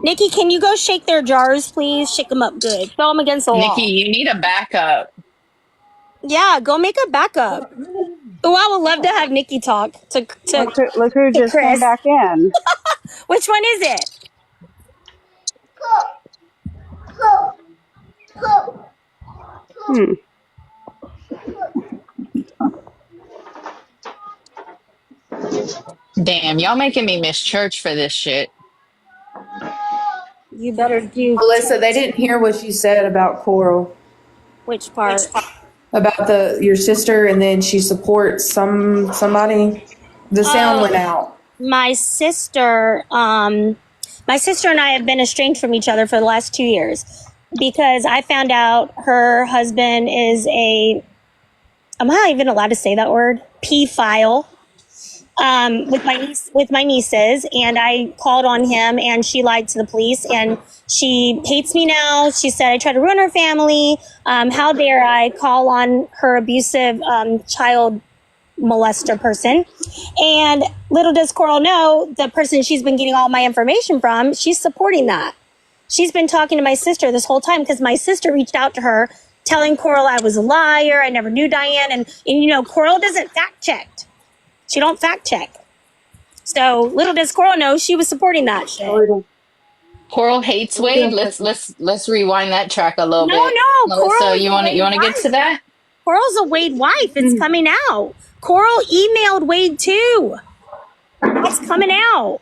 Nikki, can you go shake their jars, please? Shake them up good. Throw them against the Nikki, wall. you need a backup. Yeah, go make a backup. Oh, I would love to have Nikki talk to Look who just Chris. came back in. Which one is it? Hmm. Damn, y'all making me miss church for this shit. You better do. Alyssa, they didn't hear what you said about Coral. Which part? About your sister, and then she supports somebody. The sound went out. My sister and I have been estranged from each other for the last 2 years because I found out her husband is I'm not even allowed to say that word, pedophile. with my nieces, and I called on him, and she lied to the police, and she hates me now. She said I tried to ruin her family. How dare I call on her abusive child molester person? And little does Coral know, the person she's been getting all my information from, she's supporting that. She's been talking to my sister this whole time because my sister reached out to her telling Coral I was a liar. I never knew Diane. And you know, Coral doesn't fact check. She don't fact check. So little does Coral know she was supporting that shit. Coral hates Wade. Let's rewind that track a little bit. No, Melissa, Coral's you a want Wade to get to that? Coral's a Wade wife. It's coming out. Coral emailed Wade too. It's coming out.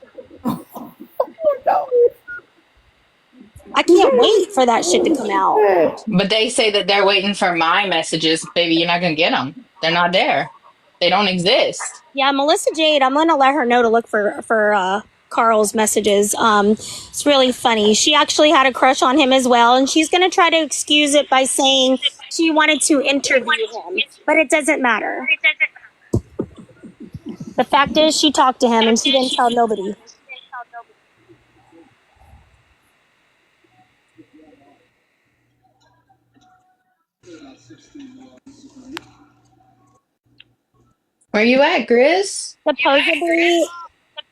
I can't wait for that shit to come out. But they say that they're waiting for my messages. Baby, you're not going to get them. They're not there. They don't exist. Yeah, Melissa Jade, I'm going to let her know to look for Carl's messages. It's really funny. She actually had a crush on him as well, and she's going to try to excuse it by saying she wanted to interview him, but it doesn't matter. The fact is, she talked to him, and she didn't tell nobody. Where you at, Grizz? Supposedly,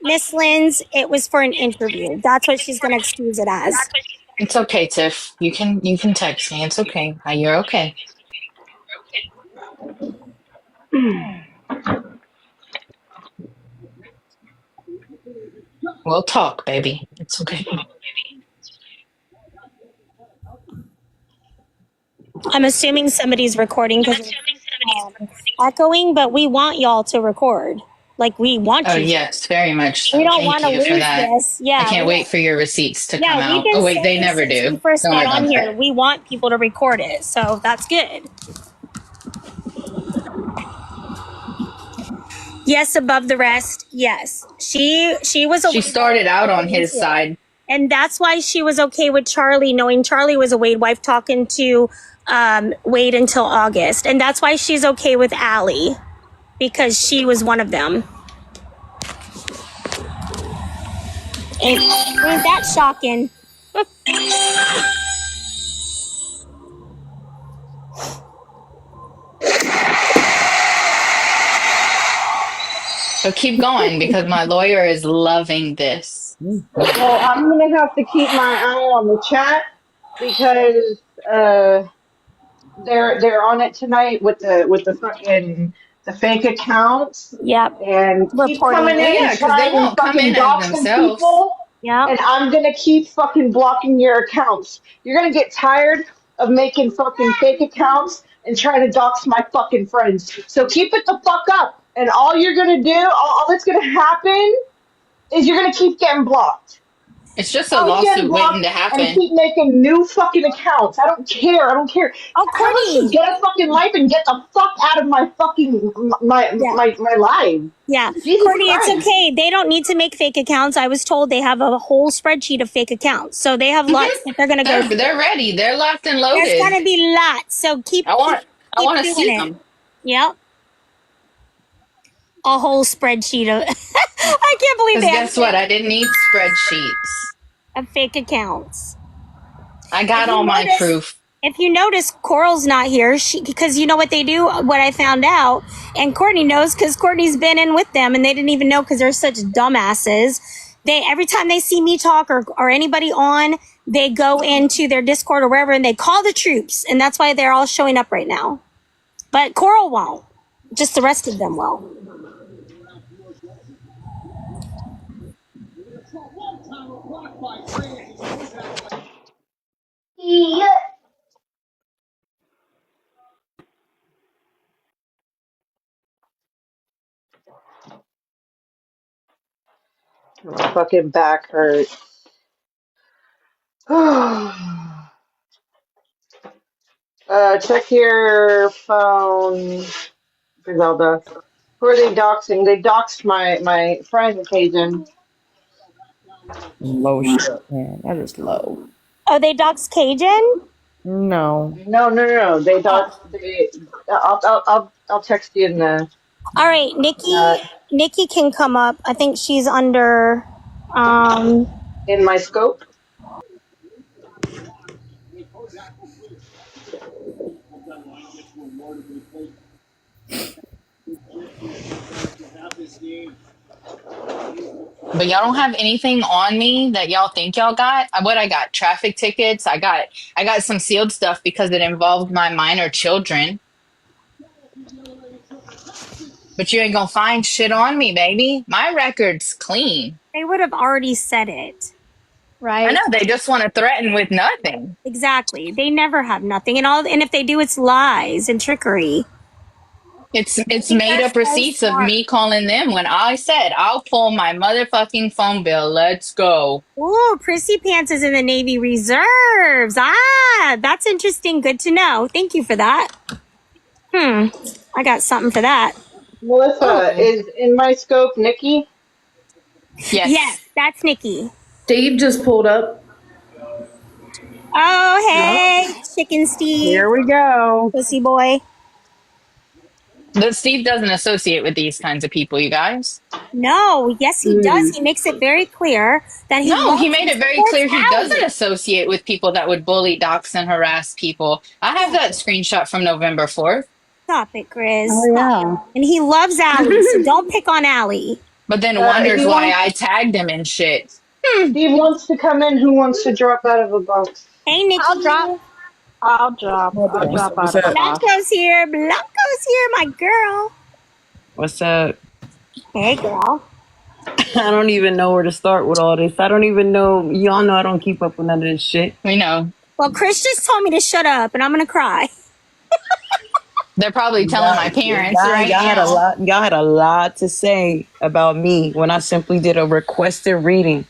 Miss Lynn's, it was for an interview. That's what she's going to excuse it as. It's okay, Tiff. You can text me. It's okay. You're okay. We'll talk, baby. It's okay. I'm assuming somebody's recording because it's echoing, but we want y'all to record. Like, we want you. Oh, yes, very much so. We don't Thank want to you lose for that. this. Yeah, I can't wait for your receipts to come out. Oh, wait, they never do. We first Don't worry got on about here. that. We want people to record it, so that's good. Yes, above the rest. Yes, she was. She started out on his side, and that's why she was okay with Charlie, knowing Charlie was a Wade wife, talking to Wade until August, and that's why she's okay with Allie, because she was one of them. Ain't that shocking? so keep going because my lawyer is loving this. Well, I'm gonna have to keep my eye on the chat because they're on it tonight with the fucking the fake accounts. Yep. And keep coming in and because they trying won't to come fucking in as dox some themselves. people. Yeah. And I'm gonna keep fucking blocking your accounts. You're gonna get tired of making fucking fake accounts and trying to dox my fucking friends. So keep it the fuck up. And all you're gonna do, all that's gonna happen is you're gonna keep getting blocked. It's just a lawsuit waiting to happen. And keep making new fucking accounts. I don't care. Oh, how about you get a fucking life and get the fuck out of my fucking my life? Yeah, Jesus Courtnie, Christ. it's okay. They don't need to make fake accounts. I was told they have a whole spreadsheet of fake accounts, so they have lots that they're gonna go. They're ready. They're locked and loaded. There's gonna be lots. So keep. I want to see it. them. Yep. A whole spreadsheet of. I can't believe that. Guess what? I didn't need spreadsheets. Of fake accounts. I got all my proof. If you notice, Coral's not here because you know what they do, what I found out, and Courtnie knows because Courtney's been in with them and they didn't even know because they're such dumbasses. Every time they see me talk or anybody on, they go into their Discord or wherever and they call the troops, and that's why they're all showing up right now. But Coral won't. Just the rest of them will. Yeah. My fucking back hurts. Check your phone, Griselda. Who are they doxing? They doxed my friend Cajun. Low shit, man. That is low. Oh, they doxed Cajun? No. No. They doxed. I'll text you in the. All right, Nikki can come up. I think she's under. In my scope. But y'all don't have anything on me that y'all think y'all got. What I got? Traffic tickets. I got some sealed stuff because it involved my minor children. But you ain't gonna find shit on me, baby. My record's clean. They would have already said it, right? I know they just want to threaten with nothing. Exactly. They never have nothing, and if they do, it's lies and trickery. It's Think made that's up so receipts of smart. me calling them when I said I'll pull my motherfucking phone bill. Let's go. Ooh, Prissy Pants is in the Navy Reserves. Ah, that's interesting. Good to know. Thank you for that. I got something for that. Melissa, Oh. is in my scope Nikki? Yes, Yes. that's Nikki. Steve just pulled up. Oh, Oh, hey, Chicken Steve, here we go. pussy boy. But Steve doesn't associate with these kinds of people, you guys. No, yes, he does. He makes it very clear that he No, he loves made and it very supports clear he doesn't Allie. associate with people that would bully, dox, and harass people. I have that screenshot from November 4th. Stop it, Grizz. Oh yeah. And he loves Allie, so don't pick on Allie. But then wonders He why wants I tagged him and shit. Steve wants to come in. Who wants to drop out of a box? Hey, Nikki. I'll drop. I'll drop. What's I'll up? drop What's out of a up? box. Blanco's here. Blanco's here, my girl. What's up? Hey, girl. I don't even know where to start with all this. I don't even know. Y'all know I don't keep up with none of this shit. We know. Well, Chris just told me to shut up, and I'm gonna cry. They're probably telling my parents right Y'all had a now. lot. Y'all had a lot to say about me when I simply did a requested reading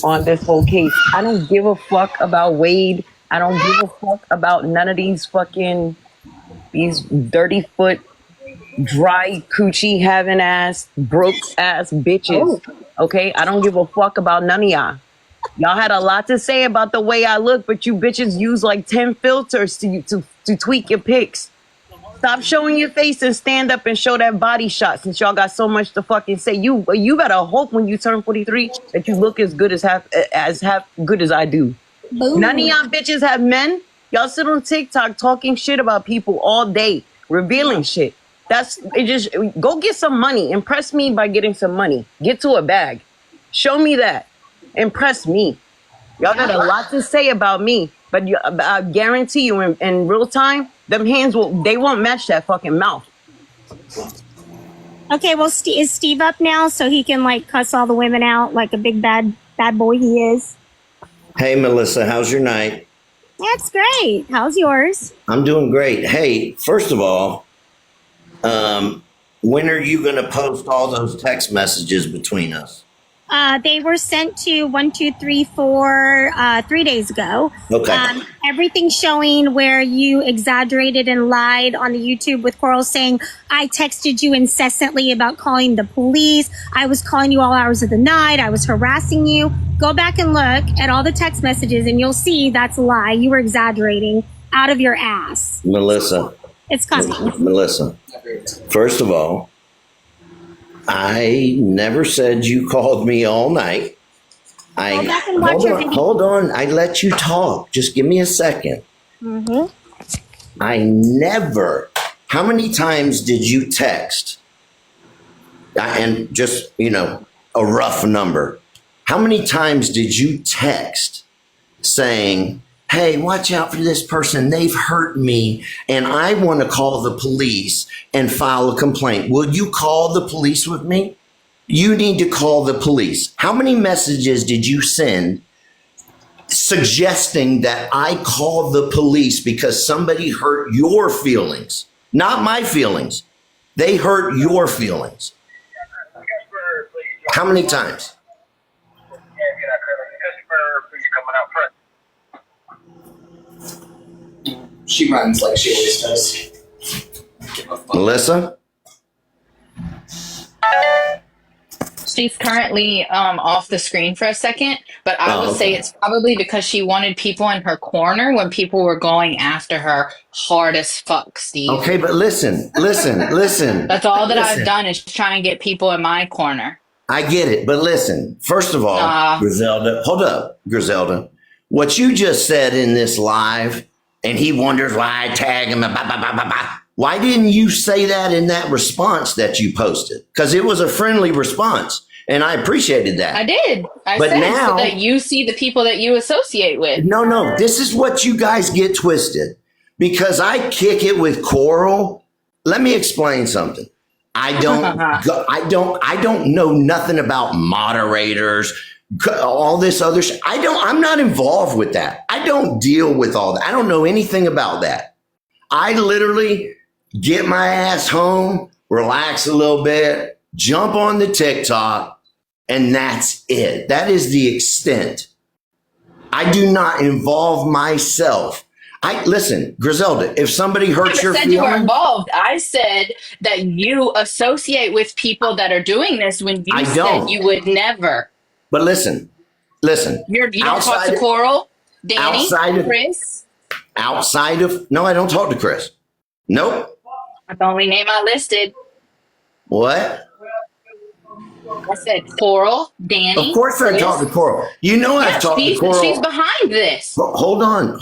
on this whole case. I don't give a fuck about Wade. I don't give a fuck about none of these dirty foot, dry coochie having ass, broke ass bitches. Okay, I don't give a fuck about none of y'all. Y'all had a lot to say about the way I look, but you bitches use like 10 filters to tweak your pics. Stop showing your face and stand up and show that body shot since y'all got so much to fucking say. You better hope when you turn 43 that you look as good as half good as I do. Boom. None of y'all bitches have men. Y'all sit on TikTok talking shit about people all day, revealing shit. That's it. Just go get some money. Impress me by getting some money. Get to a bag. Show me that. Impress me. Y'all got a lot to say about me, but I guarantee you in real time, them hands won't match that fucking mouth. Okay, well, is Steve up now so he can like cuss all the women out like a big bad boy he is? Hey, Melissa, how's your night? That's great. How's yours? I'm doing great. Hey, first of all, when are you going to post all those text messages between us? They were sent to 3 days ago. Okay. Everything showing where you exaggerated and lied on the YouTube with Coral saying, I texted you incessantly about calling the police. I was calling you all hours of the night. I was harassing you. Go back and look at all the text messages and you'll see that's a lie. You were exaggerating out of your ass. Melissa. It's coming. Melissa, first of all, I never said you called me all night. Go back and watch your video. Hold on. I let you talk. Just give me a second. I never. How many times did you text? And just, a rough number. How many times did you text saying, hey, watch out for this person. They've hurt me and I want to call the police and file a complaint. Will you call the police with me? You need to call the police. How many messages did you send suggesting that I call the police because somebody hurt your feelings? Not my feelings. They hurt your feelings. How many times? She runs like she always does. Melissa? She's currently off the screen for a second, but I would say it's probably because she wanted people in her corner when people were going after her hard as fuck, Steve. Okay, but listen. That's all that I've done is try and get people in my corner. I get it, but listen. First of all, Griselda, hold up, Griselda. What you just said in this live, and he wonders why I tag him. Why didn't you say that in that response that you posted? Because it was a friendly response, and I appreciated that. I did. I said now, so that you see the people that you associate with. No. This is what you guys get twisted. Because I kick it with Coral. Let me explain something. I don't know nothing about moderators, all this other shit. I'm not involved with that. I don't deal with all that. I don't know anything about that. I literally get my ass home, relax a little bit, jump on the TikTok, and that's it. That is the extent. I do not involve myself. Listen, Griselda, if somebody hurts your feelings. You were involved. I said that you associate with people that are doing this when you said you would never. But listen. You don't talk to Coral, Danny, Chris? No, I don't talk to Chris. Nope. That's the only name I listed. What? I said Coral, Danny. Of course I talk to Coral. You know I've talked to Coral. She's behind this. Hold on.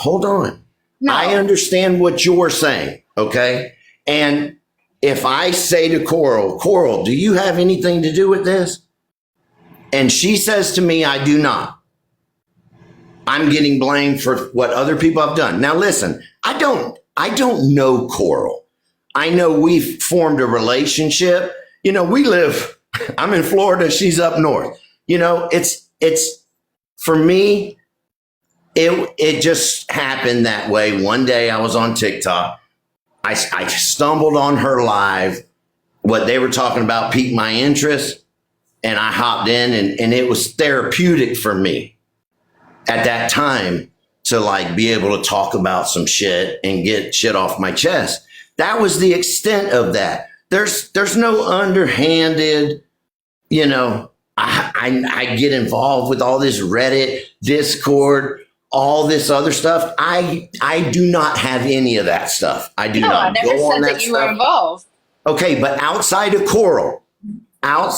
No. I understand what you're saying, okay? And if I say to Coral, do you have anything to do with this? And she says to me, I do not. I'm getting blamed for what other people have done. Now listen, I don't know Coral. I know we've formed a relationship. You know, I'm in Florida, she's up north. You know, it's for me, it just happened that way. One day I was on TikTok. I stumbled on her live. What they were talking about piqued my interest. And I hopped in and it was therapeutic for me at that time to like be able to talk about some shit and get shit off my chest. That was the extent of that. There's no underhanded, you know, I get involved with all this Reddit, Discord, all this other stuff. I do not have any of that stuff. I do not. I never go said on that you were involved. Okay, but outside of Coral, I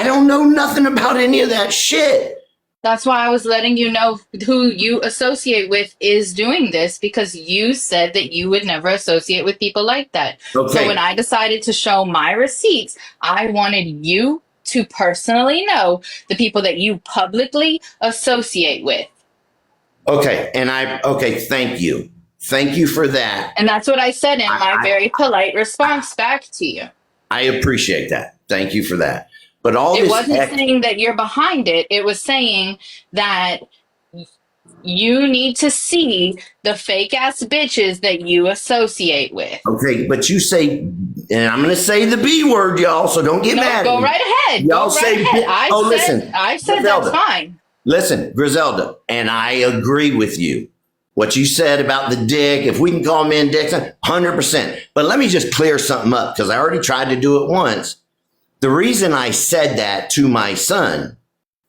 don't know nothing about any of that shit. That's why I was letting you know who you associate with is doing this, because you said that you would never associate with people like that. Okay. So when I decided to show my receipts, I wanted you to personally know the people that you publicly associate with. Okay. Thank you. Thank you for that. And that's what I said in my very polite response back to you. I appreciate that. Thank you for that. But it wasn't saying that you're behind it. It was saying that you need to see the fake ass bitches that you associate with. Okay, but you say, and I'm going to say the B word, y'all, so don't get mad at me. Go right ahead. Y'all go right ahead. I said Griselda, that's fine. Listen, Griselda, and I agree with you. What you said about the dick, if we can call men dicks, 100%. But let me just clear something up, because I already tried to do it once. The reason I said that to my son,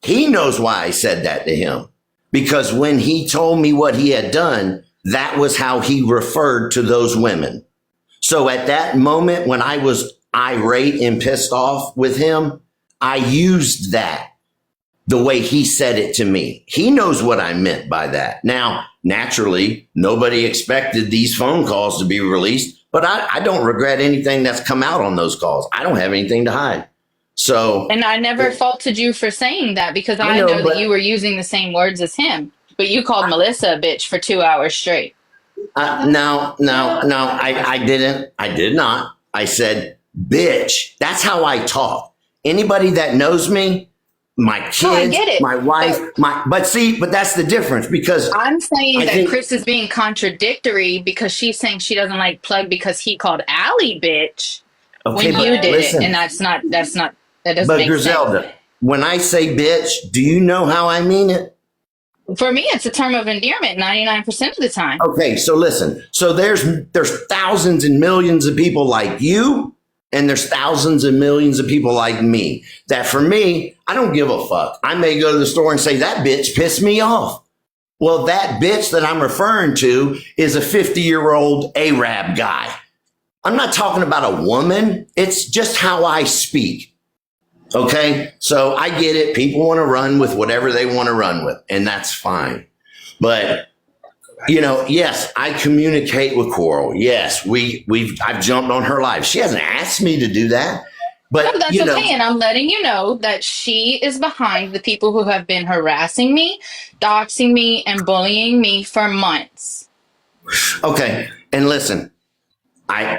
he knows why I said that to him. Because when he told me what he had done, that was how he referred to those women. So at that moment when I was irate and pissed off with him, I used that the way he said it to me. He knows what I meant by that. Now, naturally, nobody expected these phone calls to be released, but I don't regret anything that's come out on those calls. I don't have anything to hide. So, and I never faulted you for saying that, because I know that you were using the same words as him, but you called Melissa a bitch for 2 hours straight. No, I didn't. I did not. I said, bitch. That's how I talk. Anybody that knows me, my kids, my wife, but that's the difference, because I'm saying that Chris is being contradictory, because she's saying she doesn't like Plug because he called Allie bitch when you did it. And that doesn't make Griselda, sense. When I say bitch, do you know how I mean it? For me, it's a term of endearment 99% of the time. Okay, so listen. So there's thousands and millions of people like you And there's thousands and millions of people like me that for me, I don't give a fuck. I may go to the store and say, that bitch pissed me off. Well, that bitch that I'm referring to is a 50-year-old Arab guy. I'm not talking about a woman. It's just how I speak. Okay. So I get it. People want to run with whatever they want to run with, and that's fine. But yes, I communicate with Coral. Yes, I've jumped on her life. She hasn't asked me to do that. But no, that's okay. And I'm letting you know that she is behind the people who have been harassing me, doxing me, and bullying me for months. Okay. And listen, I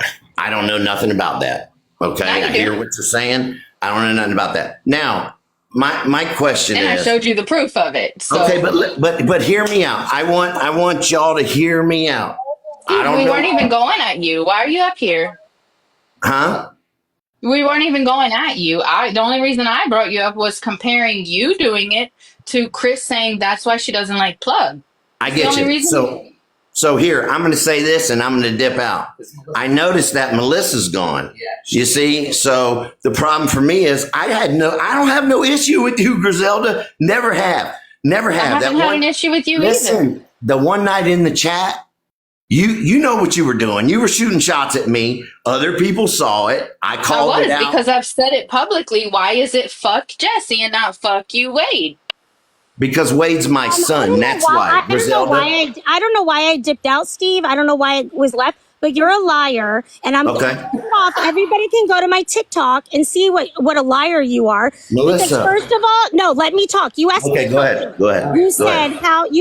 don't know nothing about that. Okay. I hear what you're saying. I don't know nothing about that. Now, my question is, I showed you the proof of it. So. Okay, but hear me out. I want y'all to hear me out. We weren't even going at you. Why are you up here? Huh? We weren't even going at you. The only reason I brought you up was comparing you doing it to Chris saying that's why she doesn't like Plug. I get you. So here, I'm going to say this and I'm going to dip out. I noticed that Melissa's gone. You see? So the problem for me is I don't have no issue with you, Griselda. Never have. I haven't had an issue with you either. The one night in the chat, you know what you were doing. You were shooting shots at me. Other people saw it. I called it out. Because I've said it publicly. Why is it fuck Jesse and not fuck you, Wade? Because Wade's my son. That's why. I don't know why I dipped out, Steve. I don't know why it was left. But you're a liar, and I'm okay. Off. Everybody can go to my TikTok and see what a liar you are. Melissa. Because first of all, no, let me talk. You asked me. Okay, go ahead. You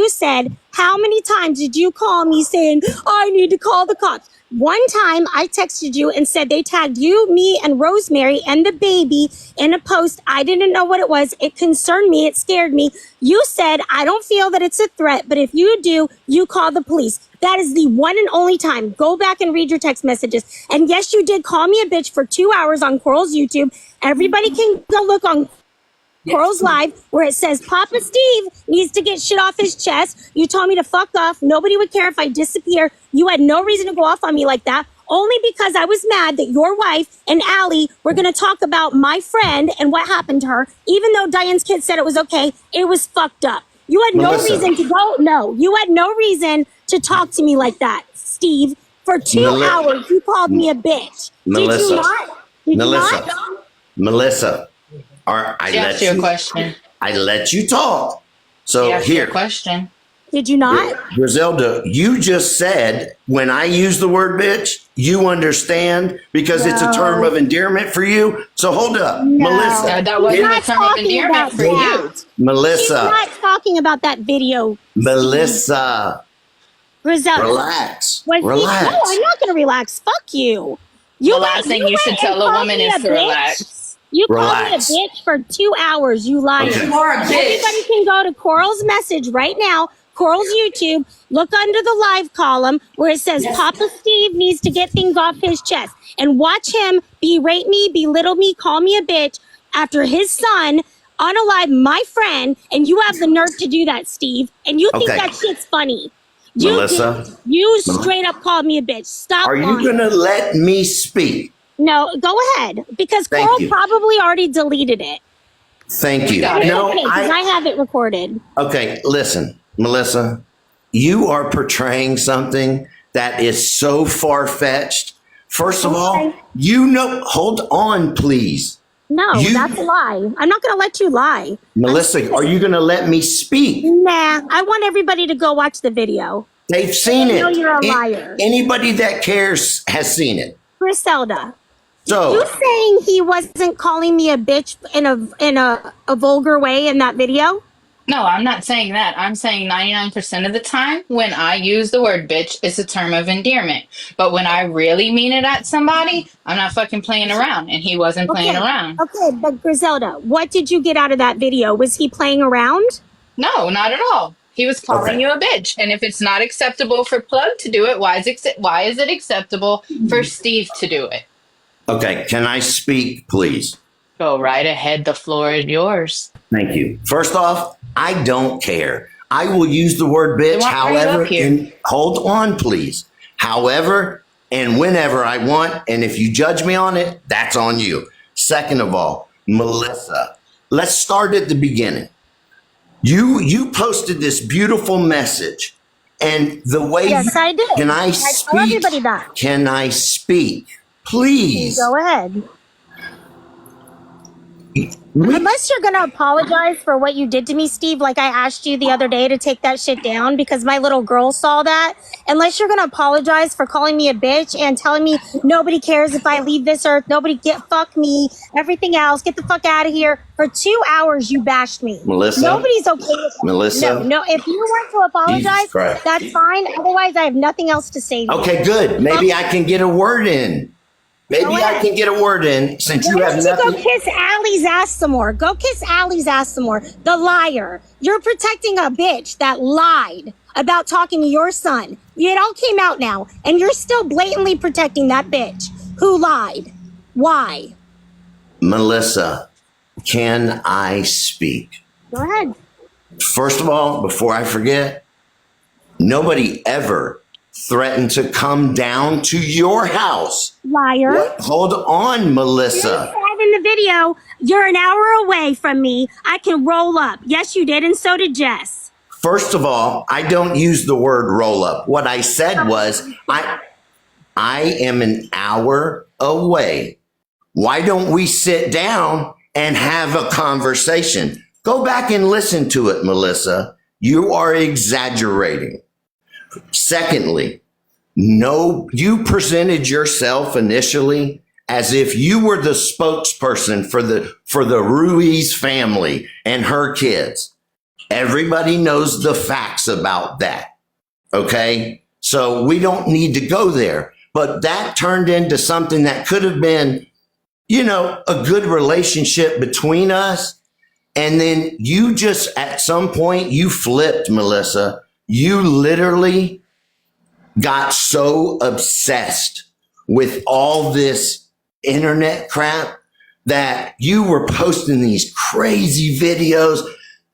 said how many times did you call me saying I need to call the cops? One time I texted you and said they tagged you, me, and Rosemary and the baby in a post. I didn't know what it was. It concerned me. It scared me. You said, I don't feel that it's a threat, but if you do, you call the police. That is the one and only time. Go back and read your text messages. And yes, you did call me a bitch for 2 hours on Coral's YouTube. Everybody can go look on Coral's Live where it says Papa Steve needs to get shit off his chest. You told me to fuck off. Nobody would care if I disappear. You had no reason to go off on me like that. Only because I was mad that your wife and Allie were going to talk about my friend and what happened to her. Even though Diane's kid said it was okay, it was fucked up. You had no reason to go. No, you had no reason to talk to me like that, Steve. For 2 hours, you called me a bitch. Did you not? Melissa. I let you talk. So here. Question. Did you not? Griselda, you just said when I use the word bitch, you understand because it's a term of endearment for you. So hold up. No. Melissa. That wasn't a term of endearment for you. Melissa. She's not talking about that video. Melissa. Griselda. Relax. No, I'm not going to relax. Fuck you. The last thing you should tell a woman is to relax. You called me a bitch for 2 hours. You lied. Okay. You are a bitch. Everybody can go to Coral's message right now. Coral's YouTube. Look under the live column where it says Papa Steve needs to get things off his chest. And watch him berate me, belittle me, call me a bitch after his son on a live, my friend. And you have the nerve to do that, Steve. And you think that shit's funny. Melissa. You straight up called me a bitch. Stop. Are you going to let me speak? No, go ahead. Because Coral probably already deleted it. Thank you. No, because I have it recorded. Okay, listen, Melissa, you are portraying something that is so far-fetched. First of all, hold on, please. No, that's a lie. I'm not going to let you lie. Melissa, are you going to let me speak? Nah, I want everybody to go watch the video. They've seen it. I know you're a liar. Anybody that cares has seen it. Griselda. So you saying he wasn't calling me a bitch in a vulgar way in that video? No, I'm not saying that. I'm saying 99% of the time when I use the word bitch, it's a term of endearment. But when I really mean it at somebody, I'm not fucking playing around. And he wasn't playing around. Okay, but Griselda, what did you get out of that video? Was he playing around? No, not at all. He was calling you a bitch. And if it's not acceptable for Plug to do it, why is it acceptable for Steve to do it? Okay, can I speak, please? Go right ahead. The floor is yours. Thank you. First off, I don't care. I will use the word bitch, however, hold on, please. However, and whenever I want. And if you judge me on it, that's on you. Second of all, Melissa, let's start at the beginning. You posted this beautiful message, and the way Yes, I did. can I I speak? tell everybody that. Can I speak, please? Go ahead. Unless you're gonna apologize for what you did to me, Steve, like I asked you the other day to take that shit down because my little girl saw that. Unless you're gonna apologize for calling me a bitch and telling me nobody cares if I leave this earth, fuck me, everything else, get the fuck out of here. For 2 hours, you bashed me. Melissa? Nobody's okay with that. Melissa? No. If you want to apologize, that's fine. Otherwise, I have nothing else to say to you. Okay, good. Maybe I can get a word in. Maybe I can get a word in since you have nothing. Go kiss Allie's ass some more. Go kiss Allie's ass some more. The liar. You're protecting a bitch that lied about talking to your son. It all came out now, and you're still blatantly protecting that bitch who lied. Why? Melissa, can I speak? Go ahead. First of all, before I forget, nobody ever threatened to come down to your house. Liar. What? Hold on, Melissa. You said in the video, you're an hour away from me. I can roll up. Yes, you did, and so did Jess. First of all, I don't use the word roll up. What I said was, I am an hour away. Why don't we sit down and have a conversation? Go back and listen to it, Melissa. You are exaggerating. Secondly, no, you presented yourself initially as if you were the spokesperson for the Ruiz family and her kids. Everybody knows the facts about that. Okay? So we don't need to go there. But that turned into something that could have been, a good relationship between us. And then you just, at some point, you flipped, Melissa. You literally got so obsessed with all this internet crap that you were posting these crazy videos.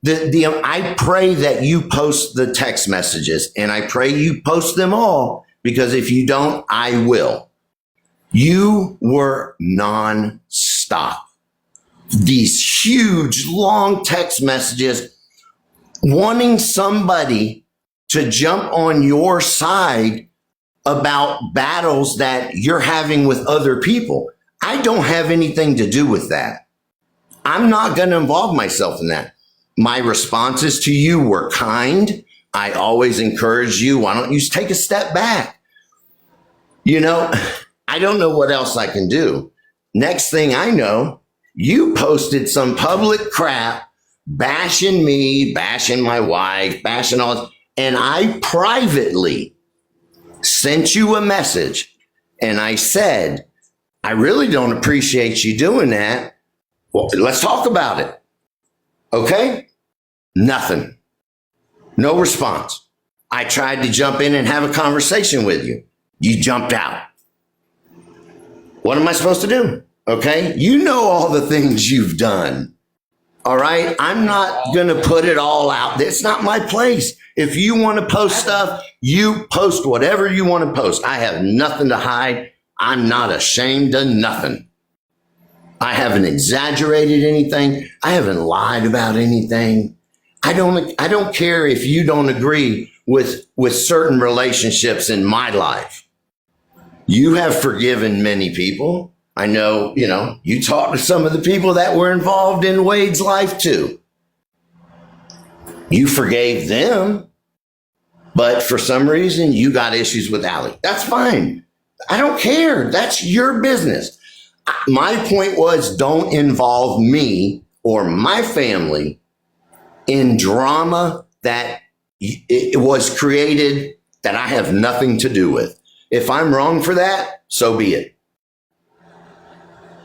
I pray that you post the text messages, and I pray you post them all, because if you don't, I will. You were nonstop. These huge, long text messages wanting somebody to jump on your side about battles that you're having with other people. I don't have anything to do with that. I'm not going to involve myself in that. My responses to you were kind. I always encourage you. Why don't you take a step back? I don't know what else I can do. Next thing I know, you posted some public crap, bashing me, bashing my wife, bashing all this. And I privately sent you a message, and I said, I really don't appreciate you doing that. Well, let's talk about it. Okay? Nothing. No response. I tried to jump in and have a conversation with you. You jumped out. What am I supposed to do? Okay? You know all the things you've done. All right? I'm not going to put it all out. It's not my place. If you want to post stuff, you post whatever you want to post. I have nothing to hide. I'm not ashamed of nothing. I haven't exaggerated anything. I haven't lied about anything. I don't care if you don't agree with certain relationships in my life. You have forgiven many people. I know, you talked to some of the people that were involved in Wade's life too. You forgave them, but for some reason you got issues with Allie. That's fine. I don't care. That's your business. My point was, don't involve me or my family in drama that it was created that I have nothing to do with. If I'm wrong for that, so be it.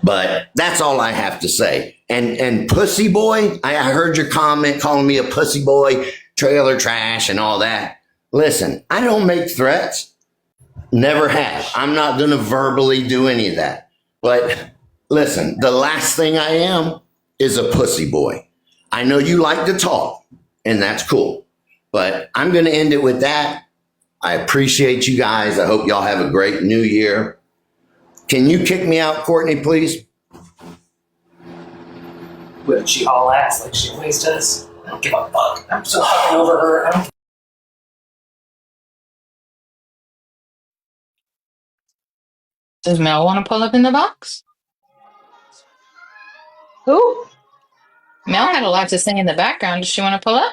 But that's all I have to say. And pussy boy, I heard your comment calling me a pussy boy, trailer trash and all that. Listen, I don't make threats. Never have. I'm not going to verbally do any of that. But listen, the last thing I am is a pussy boy. I know you like to talk, and that's cool. But I'm going to end it with that. I appreciate you guys. I hope y'all have a great new year. Can you kick me out, Courtney, please? But she all ass like she always does. I don't give a fuck. I'm so fucking over her. I don't Does Mel want to pull up in the box? Who? Mel had a lot to say in the background. Does she want to pull up?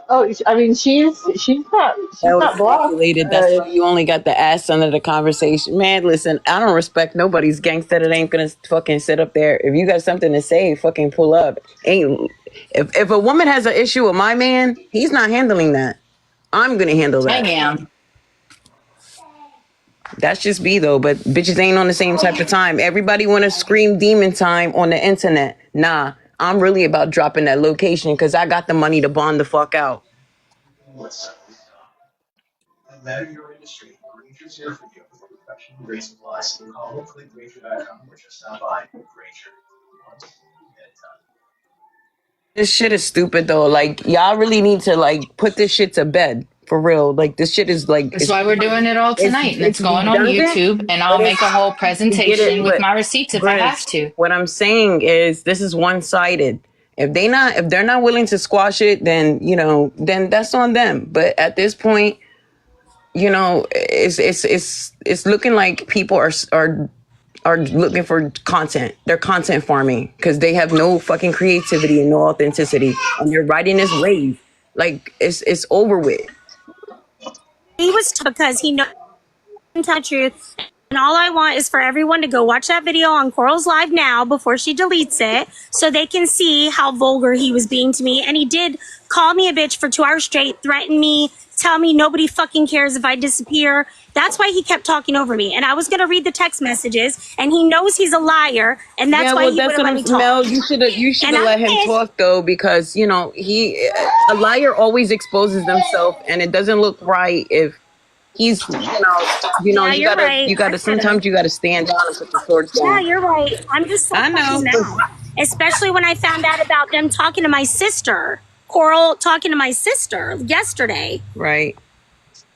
Oh, I mean, she's That was not blocked. calculated. That's why you only got the ass under the conversation. Man, listen, I don't respect nobody's gangster that ain't gonna fucking sit up there. If you got something to say, fucking pull up. Ain't if a woman has an issue with my man, he's not handling that. I'm gonna handle I that. am. That's just me though, but bitches ain't on the same type of time. Everybody wanna scream demon time on the internet. Nah, I'm really about dropping that location because I got the money to bond the fuck out. matter your industry. Granger's here for you for professional great supplies. Call locally Granger.com or just stop by. Granger. Once at a time. This shit is stupid though. Like y'all really need to like put this shit to bed for real. Like this shit is like That's why we're doing it all tonight. And it's going on redundant, YouTube. And I'll but make a whole you get it. presentation with my receipts if I have to. What I'm saying is this is one sided. If they're not willing to squash it, then then that's on them. But at this point, it's looking like people are looking for content. They're content farming because they have no fucking creativity and no authenticity, and they're riding this wave. Like it's over with. He was because he knows the truth. And all I want is for everyone to go watch that video on Coral's Live now before she deletes it so they can see how vulgar he was being to me. And he did call me a bitch for 2 hours straight, threaten me, tell me nobody fucking cares if I disappear. That's why he kept talking over me. And I was going to read the text messages, and he knows he's a liar, and that's why he wouldn't let me talk. Mel, you should have let him talk though, because a liar always exposes themselves, and it doesn't look right if he's Yeah, you gotta sometimes you gotta stand down and put the swords down. Yeah, you're right. I'm just so fucking mad. Especially when I found out about them talking to my sister. Coral talking to my sister yesterday. Right.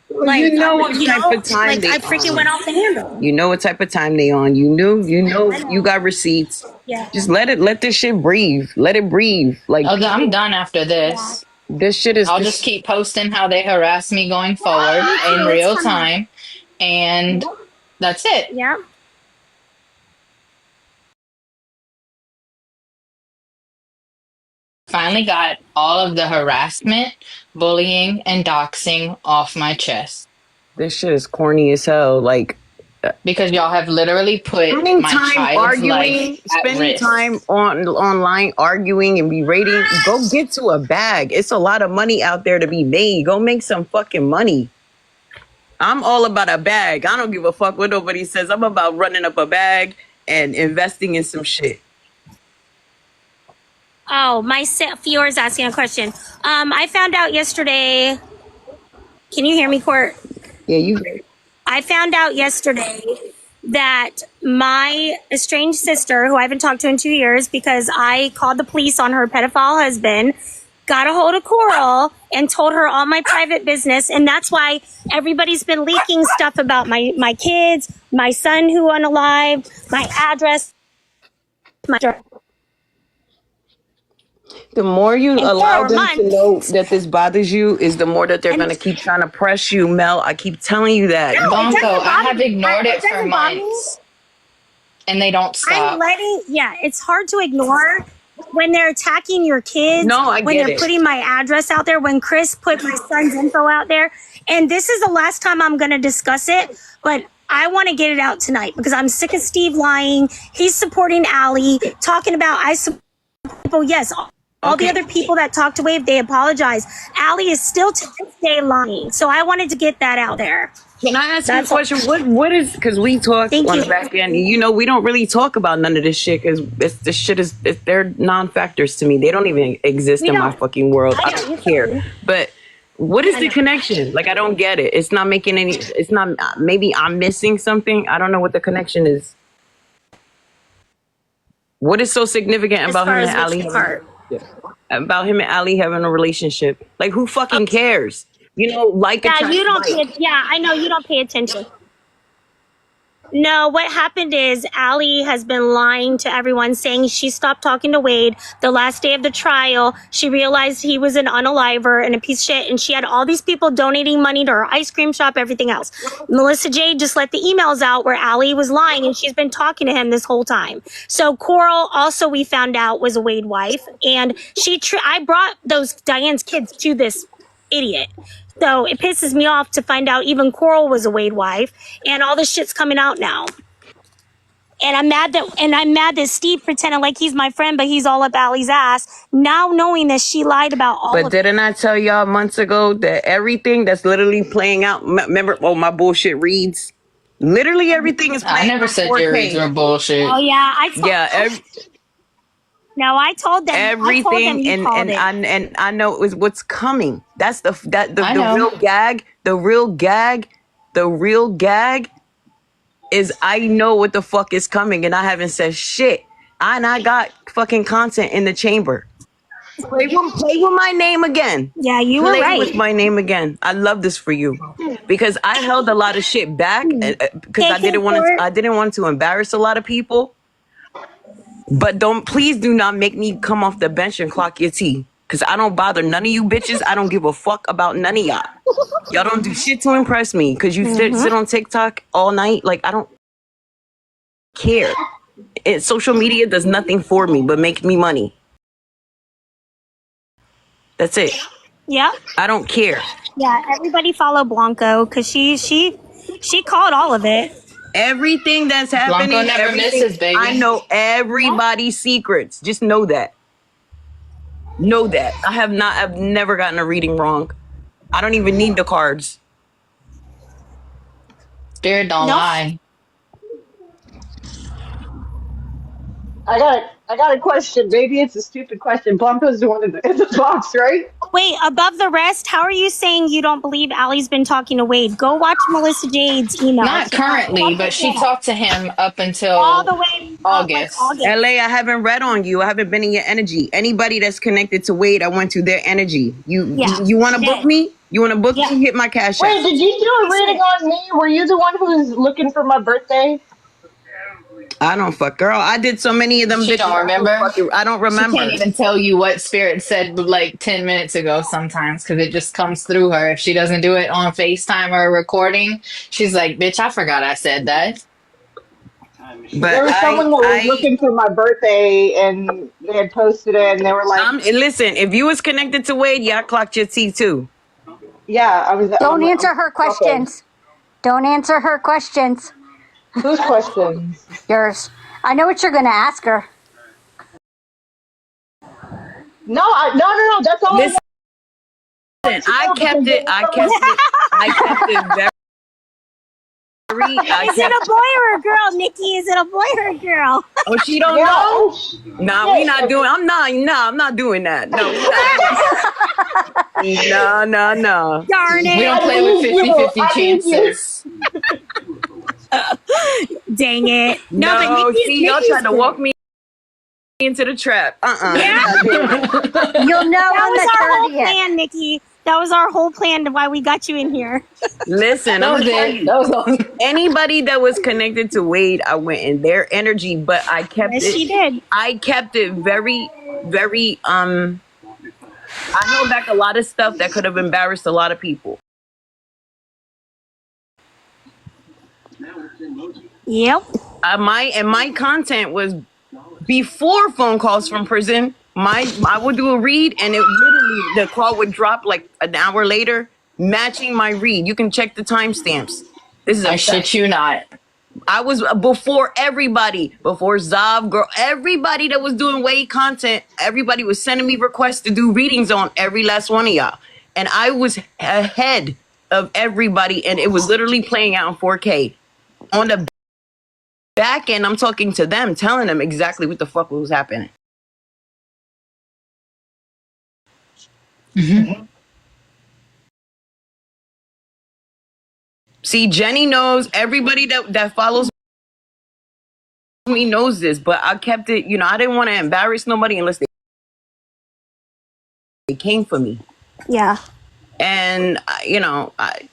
Like, you know what type of time like they I freaking went off the handle. You know what type of time they on. You got receipts. Yeah. Just let this shit breathe. Let it breathe. Like I'm done after this. This shit is I'll just keep posting how they harass me going forward in real time. And that's it. Yeah. Finally got all of the harassment, bullying, and doxing off my chest. This shit is corny as hell. Like, because y'all have literally put my child's life at spending risk. time online arguing and berating. Go get to a bag. It's a lot of money out there to be made. Go make some fucking money. I'm all about a bag. I don't give a fuck what nobody says. I'm about running up a bag and investing in some shit. Oh, Fiora's asking a question. I found out yesterday. Can you hear me, Court? Yeah, you. I found out yesterday that my estranged sister, who I haven't talked to in 2 years because I called the police on her pedophile husband, got a hold of Coral and told her all my private business. And that's why everybody's been leaking stuff about my kids, my son who unalived, my address, The more you allow them to know that this bothers you, is the more that they're going to keep trying to press you, Mel. I keep telling you that. No, Bonko, I have ignored it for months. And they don't stop. It's hard to ignore when they're attacking your kids. No, I when get they're it. putting my address out there, when Chris put my son's info out there. And this is the last time I'm going to discuss it, but I want to get it out tonight because I'm sick of Steve lying. He's supporting Allie, talking about I support people. Yes, all the other people that talked away, they apologize. Allie is still to this day lying. So I wanted to get that out there. Can I ask you a question? What is, because we talk on the back end, we don't really talk about none of this shit because this shit they're non-factors to me. They don't even exist in my fucking world. I don't care. But what is the connection? Like, I don't get it. It's not making any, it's not, maybe I'm missing something. I don't know what the connection is. What is so significant about him and Allie? About him and Allie having a relationship? Like, who fucking cares? Like Yeah, attract you don't like. pay. Yeah, I know you don't pay attention. No, what happened is Allie has been lying to everyone, saying she stopped talking to Wade the last day of the trial. She realized he was an unaliver and a piece of shit, and she had all these people donating money to her ice cream shop, everything else. Melissa J just let the emails out where Allie was lying, and she's been talking to him this whole time. So Coral also, we found out, was a Wade wife, and I brought those Diane's kids to this idiot. So it pisses me off to find out even Coral was a Wade wife, and all this shit's coming out now. And I'm mad that Steve pretended like he's my friend, but he's all up Allie's ass. Now knowing that she lied about all But of didn't I tell y'all months ago that everything that's literally playing out? Remember, my bullshit reads. Literally everything is I playing never on said your reads 4K. were bullshit. Oh yeah, I told them. Everything, You called it. I know is what's coming. That's the I know. real gag. The real gag is I know what the fuck is coming, and I haven't said shit. And I got fucking content in the chamber. Play with my name again. Yeah, you were Play right. with my name again. I love this for you because I held a lot of shit back because I didn't want to embarrass a lot of people. But please do not make me come off the bench and clock your tea. Cause I don't bother none of you bitches. I don't give a fuck about none of y'all. Y'all don't do shit to impress me. Cause you sit on TikTok all night. Like, I don't care. Social media does nothing for me but make me money. That's it. Yeah. I don't care. Yeah, everybody follow Blanco because she called all of it. Everything that's happening, Blanco never misses, baby. I know everybody's secrets. Just know that. Know that. I've never gotten a reading wrong. I don't even need the cards. Spirit don't lie. I got a question. Maybe it's a stupid question. Blanco's the one in the box, right? Wait, above the rest, how are you saying you don't believe Allie's been talking to Wade? Go watch Melissa Jade's email. Not currently, but she talked to him up until all the way August. LA, I haven't read on you. I haven't been in your energy. Anybody that's connected to Wade, I went to their energy. You want to book me? You want to book me? Hit my cash app. Wait, did you do a reading on me? Were you the one who was looking for my birthday? I don't fuck, girl. I did so many of them. She don't remember. I don't remember. She can't even tell you what Spirit said like 10 minutes ago sometimes because it just comes through her. If she doesn't do it on FaceTime or a recording, she's like, bitch, I forgot I said that. But there was someone who was looking for my birthday and they had posted it and they were like, listen, if you was connected to Wade, yeah, I clocked your T too. Yeah, I was. Don't answer her questions. Don't answer her questions. Whose questions? Yours. I know what you're going to ask her. No, that's all. Listen, I kept it very. Is it a boy or a girl, Nikki? Is it a boy or a girl? Oh, she don't know. Nah, we not doing. I'm not doing that. No. No. Darn it. We don't play with 50-50 chances. Dang it. No, but y'all tried to walk me into the trap. Yeah. You'll know that on was the our 30th. whole plan, Nikki. That was our whole plan to why we got you in here. Listen, anybody that was connected to Wade, I went in their energy, but I kept it. She did. I kept it very, very. I held back a lot of stuff that could have embarrassed a lot of people. Yep. My content was before phone calls from prison. I would do a read and it literally the call would drop like an hour later, matching my read. You can check the timestamps. This is I shit you not. I was before everybody, before Zav, girl, everybody that was doing Wade content. Everybody was sending me requests to do readings on every last one of y'all, and I was ahead of everybody, and it was literally playing out in 4K on the back end. I'm talking to them, telling them exactly what the fuck was happening. Mm-hmm. See, Jenny knows. Everybody that follows me knows this, but I kept it. I didn't want to embarrass nobody unless they came for me. Yeah. And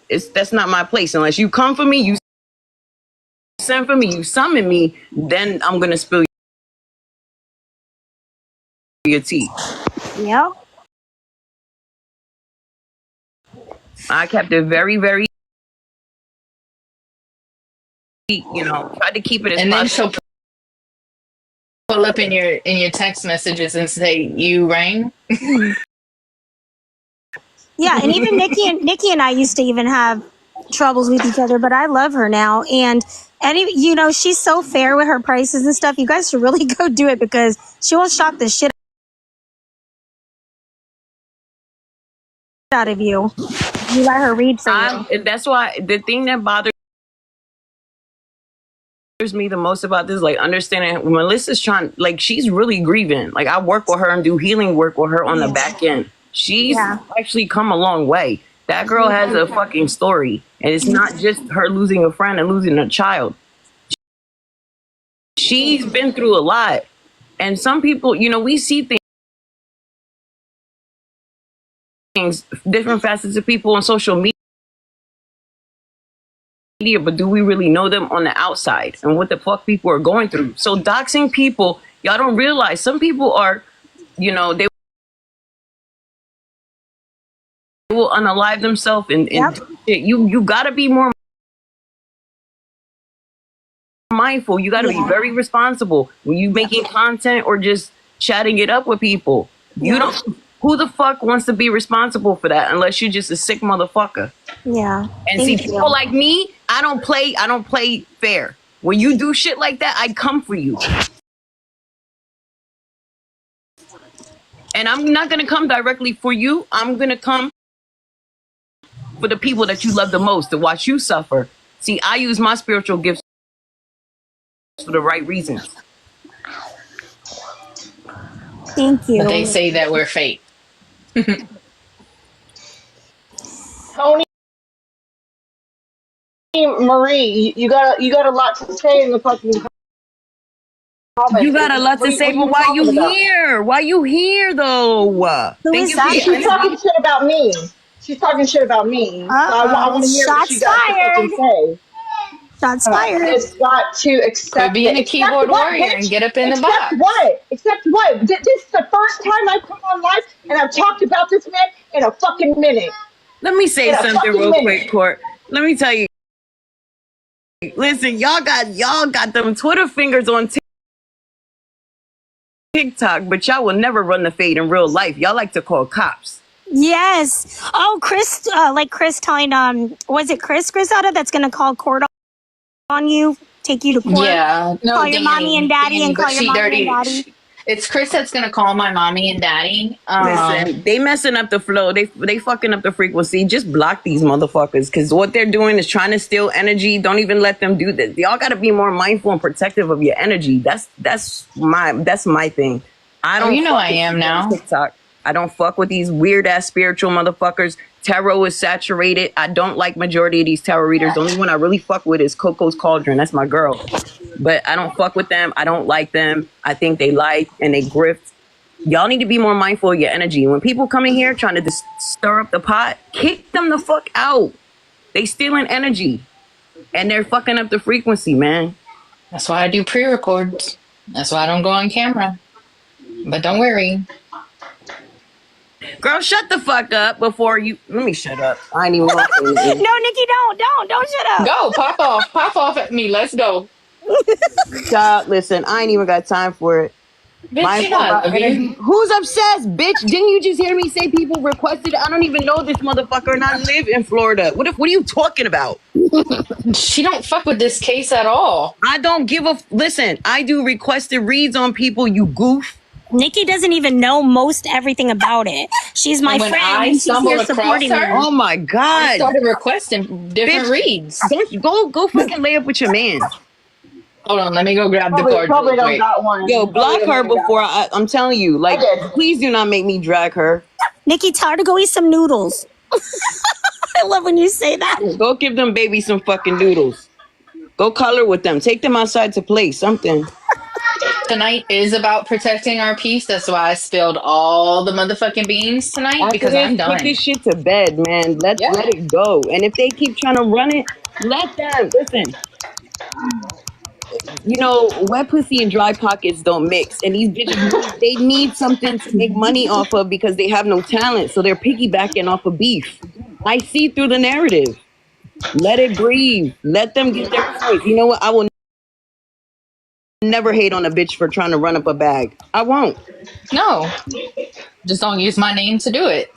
that's not my place. Unless you come for me, you send for me, you summon me, then I'm gonna spill your tea. Yep. I kept it very, very, tried to keep it as And then possible. she'll pull up in your text messages and say, "You rang." Yeah, and even Nikki and I used to even have troubles with each other, but I love her now. And she's so fair with her prices and stuff. You guys should really go do it because she will shock the shit out of you. You let her read for you. That's why the thing that bothers me the most about this, like, understanding when Melissa's trying, like, she's really grieving. Like, I work with her and do healing work with her on the back end. She's actually come a long way. That girl has a fucking story, and it's not just her losing a friend and losing a child. She's been through a lot, and some people, we see things, different facets of people on social media, but do we really know them on the outside and what the fuck people are going through? So doxing people, y'all don't realize some people are, they will unalive themselves and do shit. You gotta be more mindful. You gotta be very responsible when you making content or just chatting it up with people. You don't. Who the fuck wants to be responsible for that unless you're just a sick motherfucker? Yeah. And see, people like me, I don't play fair. When you do shit like that, I come for you. And I'm not gonna come directly for you. I'm gonna come for the people that you love the most, to watch you suffer. See, I use my spiritual gifts for the right reasons. Thank you. But they say that we're fake. Tony, Marie, you got a lot to say in the fucking comments. You got a lot to say, but why you here? Why you here though? She's talking shit about me. She's talking shit about me. So I want to hear what she got to fucking say. Shots fired. It's got to accept. Quit being a keyboard warrior and get up in the box. Except what? This is the first time I've come on live and I've talked about this man in a fucking minute. Let me say something real quick, Court. Let me tell you. Listen, y'all got them Twitter fingers on TikTok, but y'all will never run the fade in real life. Y'all like to call cops. Yes. Oh, Chris, Chris telling, was it Chris Grisada that's going to call court on you, take you to court? Yeah. No, call your mommy and daddy and call your mommy and daddy. It's Chris that's going to call my mommy and daddy. Listen, they messing up the flow. They fucking up the frequency. Just block these motherfuckers, because what they're doing is trying to steal energy. Don't even let them do this. Y'all got to be more mindful and protective of your energy. That's my thing. I don't. I am now. TikTok. I don't fuck with these weird ass spiritual motherfuckers. Tarot is saturated. I don't like majority of these tarot readers. The only one I really fuck with is Coco's Cauldron. That's my girl. But I don't fuck with them. I don't like them. I think they lie and they grift. Y'all need to be more mindful of your energy. When people come in here trying to stir up the pot, kick them the fuck out. They stealing energy. And they're fucking up the frequency, man. That's why I do pre-records. That's why I don't go on camera. But don't worry. Girl, shut the fuck up before you... Let me shut up. I ain't even want to say anything. No, Nikki, don't shut up. Go, pop off at me. Let's go. God, listen, I ain't even got time for it. Bitch, who's obsessed, bitch? Didn't you just hear me say people requested? I don't even know this motherfucker, and I live in Florida. What are you talking about? She don't fuck with this case at all. I don't give a... Listen, I do requested reads on people, you goof. Nikki doesn't even know most everything about it. She's my friend. I she's here supporting her. Oh my God. I started requesting different reads. Don't go fucking lay up with your man. Hold on, let me go grab the cord. Probably don't got one. Yo, block her before I'm telling you. Like, please do not make me drag her. Nikki, tell her to go eat some noodles. I love when you say that. Go give them babies some fucking noodles. Go color with them. Take them outside to play something. Tonight is about protecting our peace. That's why I spilled all the motherfucking beans tonight After because this, I'm put done. this shit to bed, man. Yeah. Let it go. And if they keep trying to run it, let them. Listen, you know, wet pussy and dry pockets don't mix. And these bitches need something to make money off of because they have no talent. So they're piggybacking off of beef. I see through the narrative. Let it breathe. Let them get their points. You know what? I will never hate on a bitch for trying to run up a bag. I won't. No, just don't use my name to do it.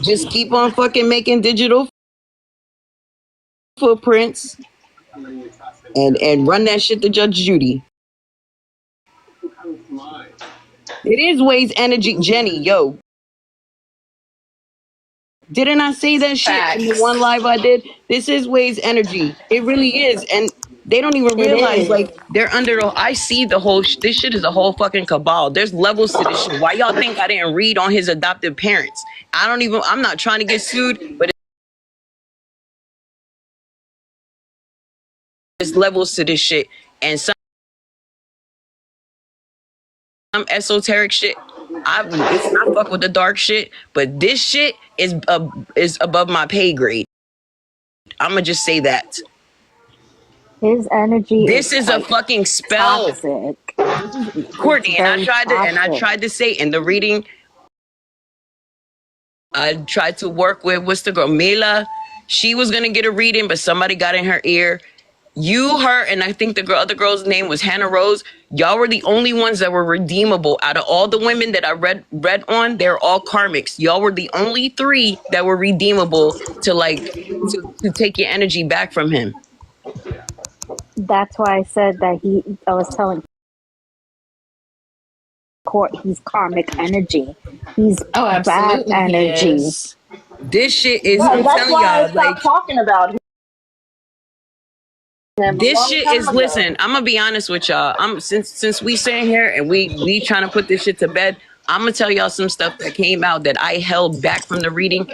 Just keep on fucking making digital footprints and run that shit to Judge Judy. It is Wade's energy, Jenny. Yo, didn't I say that shit in the Facts. one live I did? This is Wade's energy. It really is, and they don't even It realize like is. they're under the. I see the whole. This shit is a whole fucking cabal. There's levels to this shit. Why y'all think I didn't read on his adopted parents? I don't even. I'm not trying to get sued, but there's levels to this shit, and some esoteric shit. Listen, I fuck with the dark shit, but this shit is above my pay grade. I'ma just say that. His energy This is is a quite fucking spell, toxic. It's Courtney. And very I toxic. tried to say in the reading, I tried to work with what's the girl, Mila. She was gonna get a reading, but somebody got in her ear. You, her, and I think the other girl's name was Hannah Rose. Y'all were the only ones that were redeemable out of all the women that I read on. They're all karmics. Y'all were the only 3 that were redeemable to to take your energy back from him. That's why I said that I was telling Court he's karmic energy. He's Oh, bad absolutely, he energy. is. This shit is, Yeah, I'm and that's telling why I y'all, like, stopped talking about him a this long shit time is, ago. listen, I'm gonna be honest with y'all. Since we sitting here and we trying to put this shit to bed, I'm gonna tell y'all some stuff that came out that I held back from the reading.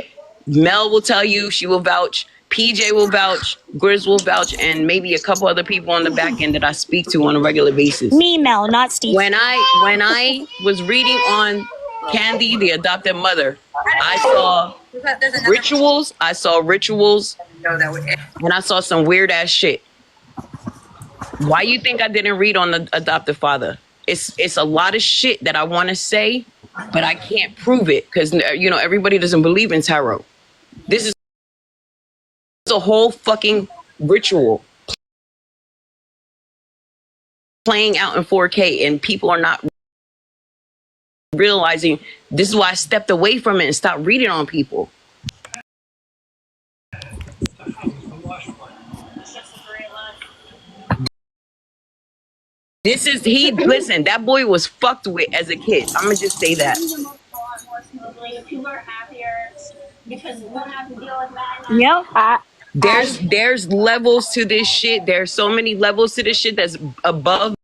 Mel will tell you, she will vouch, PJ will vouch, Grizz will vouch, and maybe a couple other people on the back end that I speak to on a regular basis. Me, Mel, not Steve. When I was reading on Candy, the adopted mother, I saw rituals, and I saw some weird ass shit. Why you think I didn't read on the adoptive father? It's a lot of shit that I want to say, but I can't prove it because you know everybody doesn't believe in tarot. This is a whole fucking ritual playing out in 4K, and people are not realizing. This is why I stepped away from it and stopped reading on people. This is listen, that boy was fucked with as a kid. I'm gonna just say that. Yep. There's levels to this shit. There's so many levels to this shit that's above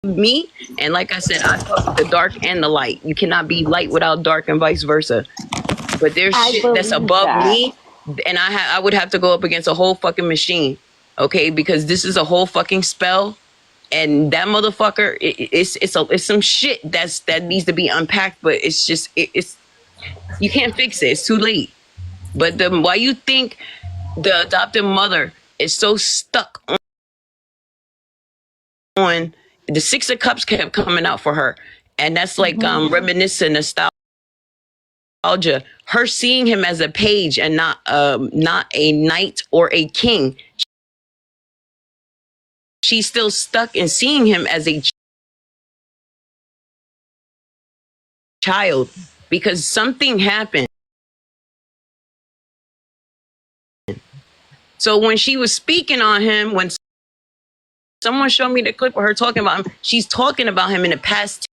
me. And like I said, I fuck with the dark and the light. You cannot be light without dark and vice versa. But there's I shit that's believe above that. me, and I would have to go up against a whole fucking machine, okay? Because this is a whole fucking spell, and that motherfucker, it's some shit that needs to be unpacked. But it's just it's you can't fix it. It's too late. But why you think the adopted mother is so stuck on the 6 of Cups kept coming out for her, and that's like reminiscent nostalgia. Her seeing him as a page and not a knight or a king. She's still stuck in seeing him as a child because something happened. So when she was speaking on him, when someone showed me the clip of her talking about him, she's talking about him in the past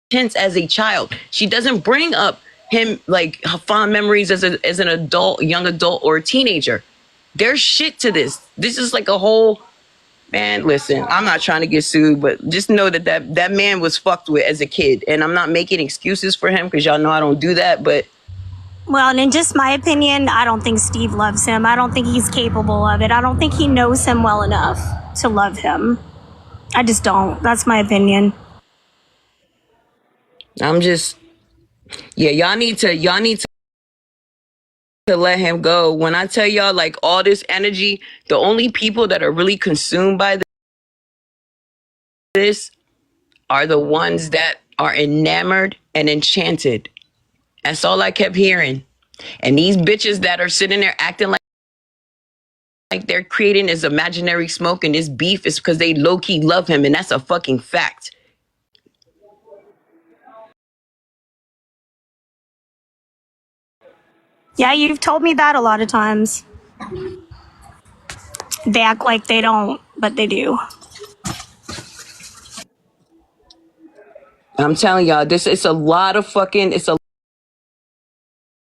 tense as a child. She doesn't bring up him like fond memories as an adult, young adult, or a teenager. There's shit to this. This is like a whole, man, listen, I'm not trying to get sued, but just know that man was fucked with as a kid. And I'm not making excuses for him because y'all know I don't do that. But Well, and in just my opinion, I don't think Steve loves him. I don't think he's capable of it. I don't think he knows him well enough to love him. I just don't. That's my opinion. I'm just, yeah, y'all need to let him go. When I tell y'all, like, all this energy, the only people that are really consumed by this are the ones that are enamored and enchanted. That's all I kept hearing. And these bitches that are sitting there acting like they're creating this imaginary smoke and this beef is because they low-key love him, and that's a fucking fact. Yeah, you've told me that a lot of times. They act like they don't, but they do. I'm telling y'all, it's a lot of fucking, it's a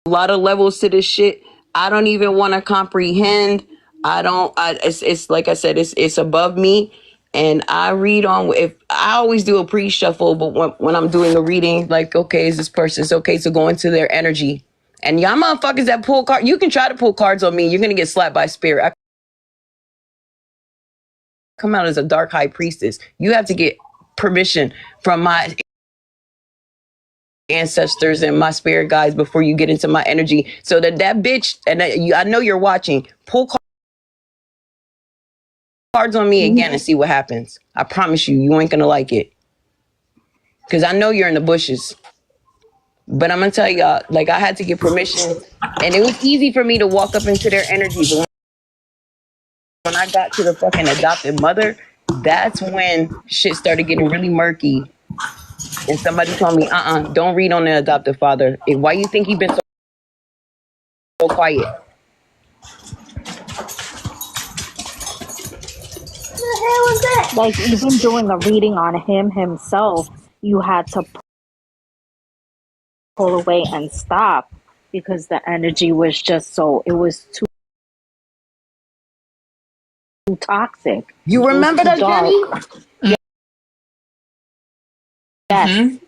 lot of levels to this shit. I don't even want to comprehend. It's like I said, it's above me. And I read on, if I always do a pre-shuffle, but when I'm doing a reading, like, okay, is this person, it's okay to go into their energy. And y'all motherfuckers that pull cards, you can try to pull cards on me. You're going to get slapped by spirit. I come out as a dark high priestess. You have to get permission from my ancestors and my spirit guides before you get into my energy, so that bitch, and I know you're watching, pull cards on me again and see what happens. I promise you, you ain't gonna like it, because I know you're in the bushes. But I'm gonna tell y'all, like, I had to get permission, and it was easy for me to walk up into their energy. But when I got to the fucking adopted mother, that's when shit started getting really murky. And somebody told me, don't read on the adopted father. Why you think he been so quiet? Like, even doing a reading on him himself, you had to pull away and stop because the energy was just so, it was too toxic. You remember that, dark. Jenny? Yes.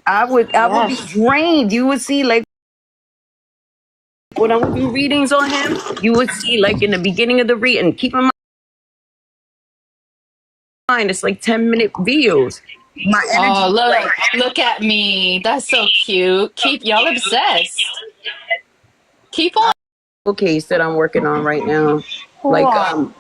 I would be drained. You would see, like, when I would do readings on him, you would see, like, in the beginning of the reading, keep in mind, it's like 10-minute videos. My energy. Oh, look at me. That's so cute. Keep y'all obsessed. Keep on. Case that I'm working on right now. Like,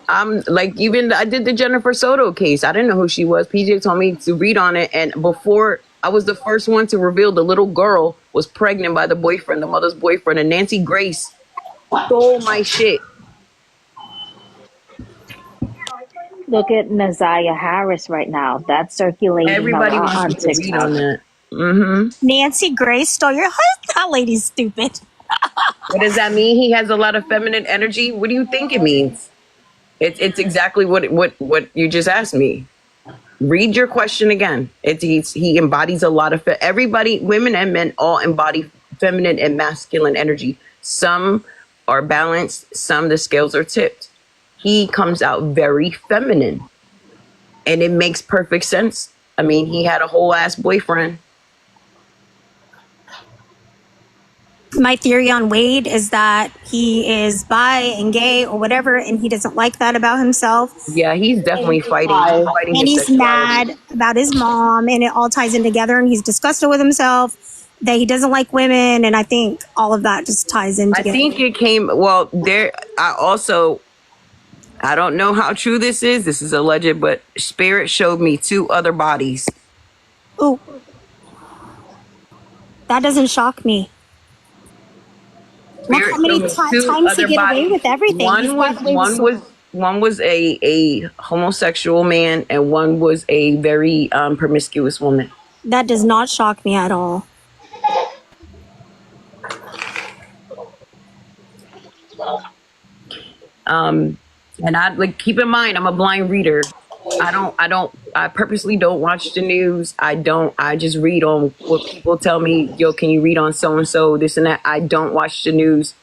I'm like, even I did the Jennifer Soto case. I didn't know who she was. PJ told me to read on it, and before I was the first one to reveal the little girl was pregnant by the boyfriend, the mother's boyfriend, and Nancy Grace stole my shit. Look at Naziah Harris right now. That's circulating Everybody a lot wants on me to read on TikTok. that. Nancy Grace stole your husband. That lady's stupid. What does that mean? He has a lot of feminine energy. What do you think it means? It's exactly what you just asked me. Read your question again. He embodies a lot of everybody, women and men, all embody feminine and masculine energy. Some are balanced, some the scales are tipped. He comes out very feminine, and it makes perfect sense. I mean, he had a whole ass boyfriend. My theory on Wade is that he is bi and gay or whatever, and he doesn't like that about himself. Yeah, he's definitely fighting. And he's mad about his mom, and it all ties in together, and he's disgusted with himself, that he doesn't like women, and I think all of that just ties in together. I think it came, I don't know how true this is alleged, but Spirit showed me 2 other bodies. Ooh. That doesn't shock me. Look how many times he get away with everything. One was a homosexual man, and one was a very promiscuous woman. That does not shock me at all. And I, like, keep in mind, I'm a blind reader. I purposely don't watch the news. I just read on what people tell me. Yo, can you read on so-and-so, this and that? I don't watch the news.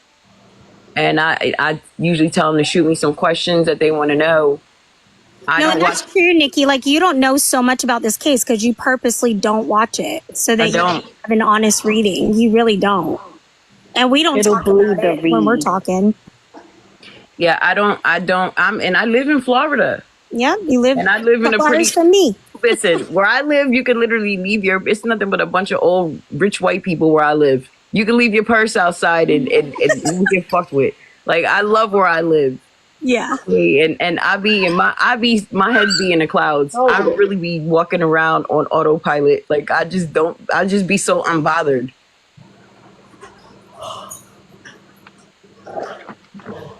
And I usually tell them to shoot me some questions that they want to know. I No, don't and watch. that's true, Nikki. Like, you don't know so much about this case because you purposely don't watch it so I that you can don't. have an honest reading. You really don't. And we don't It'll talk about bleed the it when we're read. talking. Yeah, I don't. And I live in Florida. Yeah, you live And I live a in a couple hours pretty. from me. Listen, where I live, you can literally leave your. It's nothing but a bunch of old rich white people where I live. You can leave your purse outside and you get fucked with. Like, I love where I live. Yeah. And my head be in the clouds. I really be walking around on autopilot. Like, I just be so unbothered.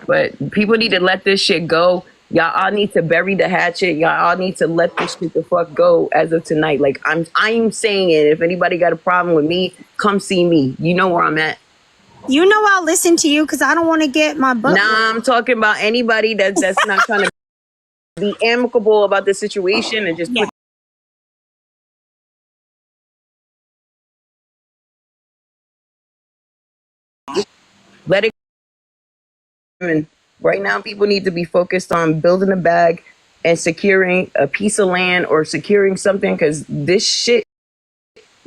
But people need to let this shit go. Y'all all need to bury the hatchet. Y'all all need to let this shit the fuck go as of tonight. Like, I'm saying it. If anybody got a problem with me, come see me. You know where I'm at. You know I'll listen to you because I don't want to get my butt. Nah, I'm talking about anybody that's not trying to be amicable about the situation and just Yeah. let it. And right now, people need to be focused on building a bag and securing a piece of land or securing something, because this shit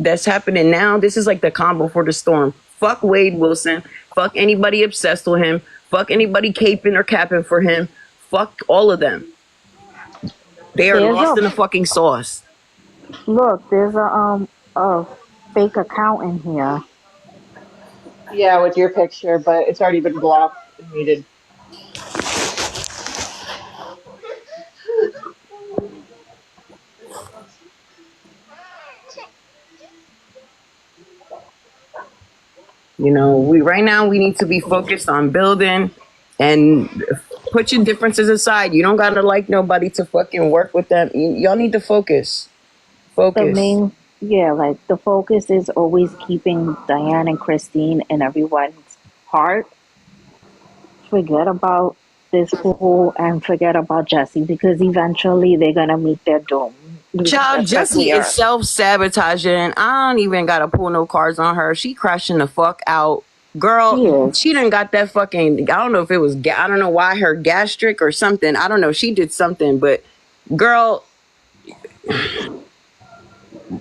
that's happening now, this is like the calm before the storm. Fuck Wade Wilson. Fuck anybody obsessed with him. Fuck anybody caping or capping for him. Fuck all of them. They are lost in the fucking sauce. Look, there's a fake account in here. Yeah, with your picture, but it's already been blocked and muted. You know, right now we need to be focused on building and put your differences aside. You don't gotta like nobody to fucking work with them. Y'all need to focus. The Focus. main, yeah, like the focus is always keeping Diane and Christine in everyone's heart. Forget about this fool and forget about Jesse, because eventually they're gonna meet their doom. Child, Just like Jessie we is are. self-sabotaging. I don't even gotta pull no cards on her. She crashing the fuck out. Girl, She is. she done got that fucking, I don't know if it was, I don't know why, her gastric or something. I don't know. She did something, but girl,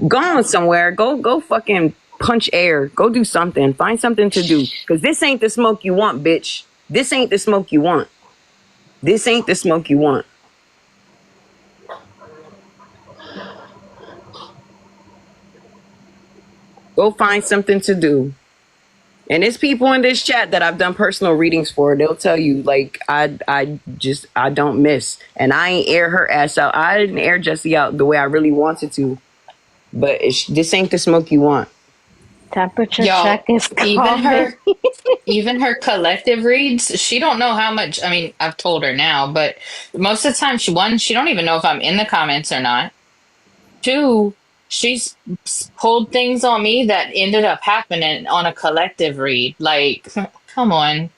go on somewhere. Go fucking punch air. Go do something. Find something to do. Because this ain't the smoke you want, bitch. This ain't the smoke you want. This ain't the smoke you want. Go find something to do. And there's people in this chat that I've done personal readings for. They'll tell you, like, I don't miss. And I ain't air her ass out. I didn't air Jessie out the way I really wanted to. But this ain't the smoke you want. Temperature check Yo, is even coming. her even her collective reads, she don't know how much. I mean, I've told her now, but most of the time, she don't even know if I'm in the comments or not. Two, she's pulled things on me that ended up happening on a collective read. Like, come on.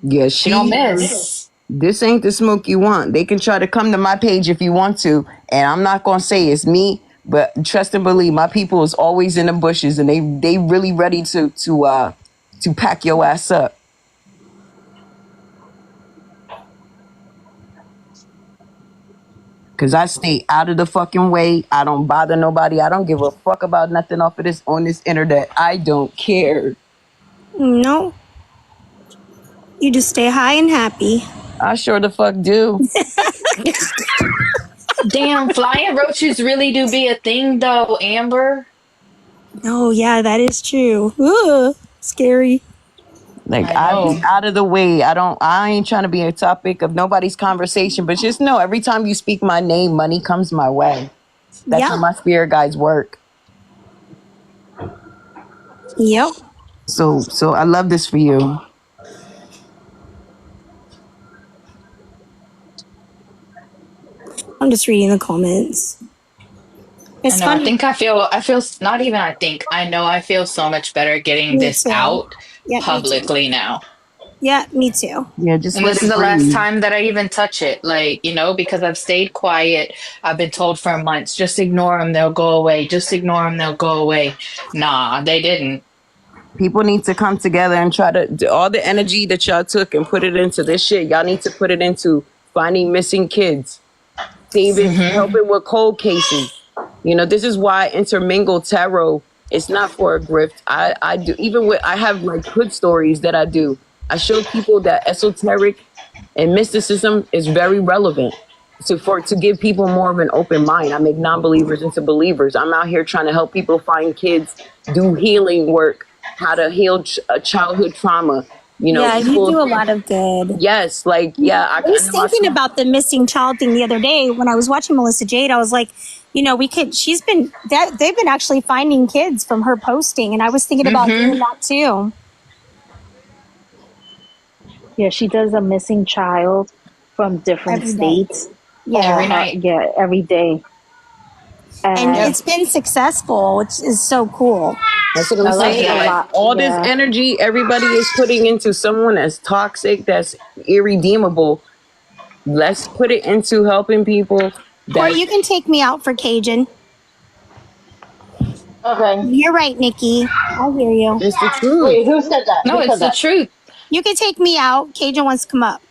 Yeah, She don't miss. this ain't the smoke you want. They can try to come to my page if you want to, and I'm not gonna say it's me, but trust and believe, my people is always in the bushes, and they really ready to pack your ass up. Cause I stay out of the fucking way. I don't bother nobody. I don't give a fuck about nothing off of this on this internet. I don't care. No. You just stay high and happy. I sure the fuck do. Damn, flying roaches really do be a thing, though, Amber. Oh, yeah, that is true. Ugh, scary. Like, I I be know. out of the way. I ain't trying to be a topic of nobody's conversation, but just know every time you speak my name, money comes my way. That's how Yeah. my spirit guides work. Yep. So I love this for you. I'm just reading the comments. I It's know. funny. I feel, not even I think, I know I feel so much better getting Me this too. out Yeah, me too. publicly now. Yeah, me too. Yeah, just And let this is it the last breathe. time that I even touch it. Like, because I've stayed quiet. I've been told for months, just ignore them, they'll go away. Just ignore them, they'll go away. Nah, they didn't. People need to come together and try to do all the energy that y'all took and put it into this shit. Y'all need to put it into finding missing kids, saving, helping with cold cases. You know, this is why intermingle tarot. It's not for a grift. I do, even with, I have like hood stories that I do. I show people that esoteric and mysticism is very relevant to give people more of an open mind. I make non-believers into believers. I'm out here trying to help people find kids, do healing work, how to heal childhood trauma. You know, Yeah, you people. do a lot of good. Yes, like yeah. I was thinking about the missing child thing the other day when I was watching Melissa Jade. I was like, you know, we could. They've been actually finding kids from her posting, and I was thinking about doing that too. Yeah, she does a missing child from different Every day. states. Yeah, Every night. Yeah, every day. and it's been successful, which is so cool. That's what I'm saying. Like, all this energy everybody is putting into someone that's toxic, that's irredeemable. Let's put it into helping people. Or you can take me out for Cajun. Okay. You're right, Nikki. I hear you. It's the truth. Wait, who said that? No, Who it's said the that? truth. You can take me out. Cajun wants to come up.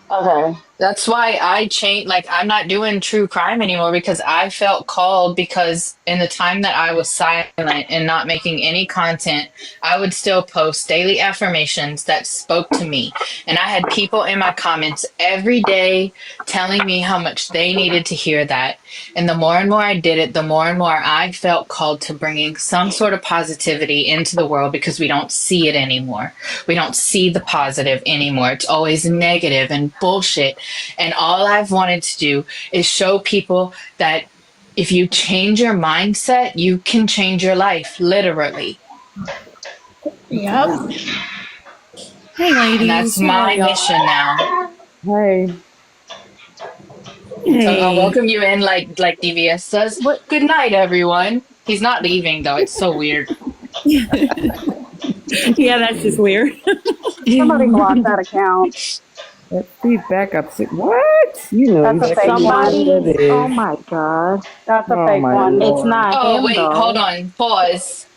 Okay. That's why I changed. Like, I'm not doing true crime anymore because I felt called. Because in the time that I was silent and not making any content, I would still post daily affirmations that spoke to me. And I had people in my comments every day telling me how much they needed to hear that. And the more and more I did it, the more and more I felt called to bringing some sort of positivity into the world, because we don't see it anymore. We don't see the positive anymore. It's always negative and bullshit. And all I've wanted to do is show people that if you change your mindset, you can change your life, literally. Yep. Hey, ladies. And that's my mission now. Hey. So I'll welcome you in like DVS says. Good night, everyone. He's not leaving, though. It's so weird. Yeah, that's just weird. Somebody blocked that account. Let's see, backup. What? You know, That's a fake one. Oh my god. That's a fake one. It's not Oh, him wait, though. hold on. Pause.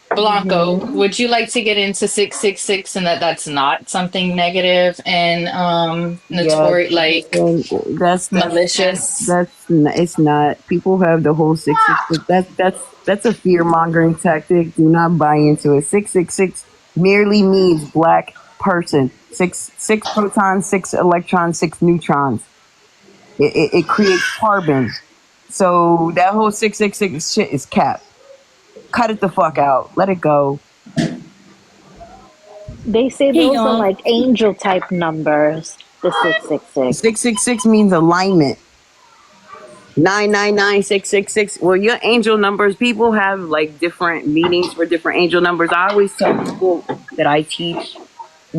Blanco, would you like to get into 666 and that's not something negative and notorious, like that's malicious? It's not. People have the whole 666. That's a fear mongering tactic. Do not buy into it. 666 merely means black person. Six protons, 6 electrons, 6 neutrons. It creates carbon. So that whole 666 shit is cap. Cut it the fuck out. Let it go. They say those are like angel type numbers. The 666. 666 means alignment. 999, 666. Well, your angel numbers, people have like different meanings for different angel numbers. I always tell people that I teach,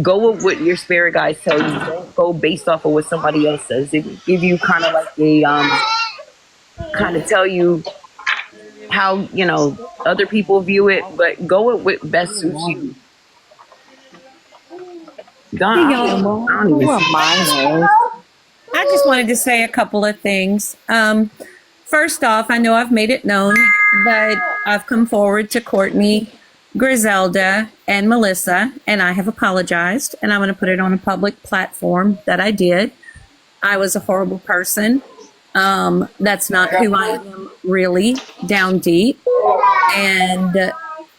go with what your spirit guides tell you. Don't go based off of what somebody else says. They give you kind of like a kind of tell you how, you know, other people view it, but go with what best suits you. I just wanted to say a couple of things. First off, I know I've made it known, but I've come forward to Courtnie, Griselda, and Melissa, and I have apologized, and I'm going to put it on a public platform that I did. I was a horrible person. That's not who I am really, down deep. And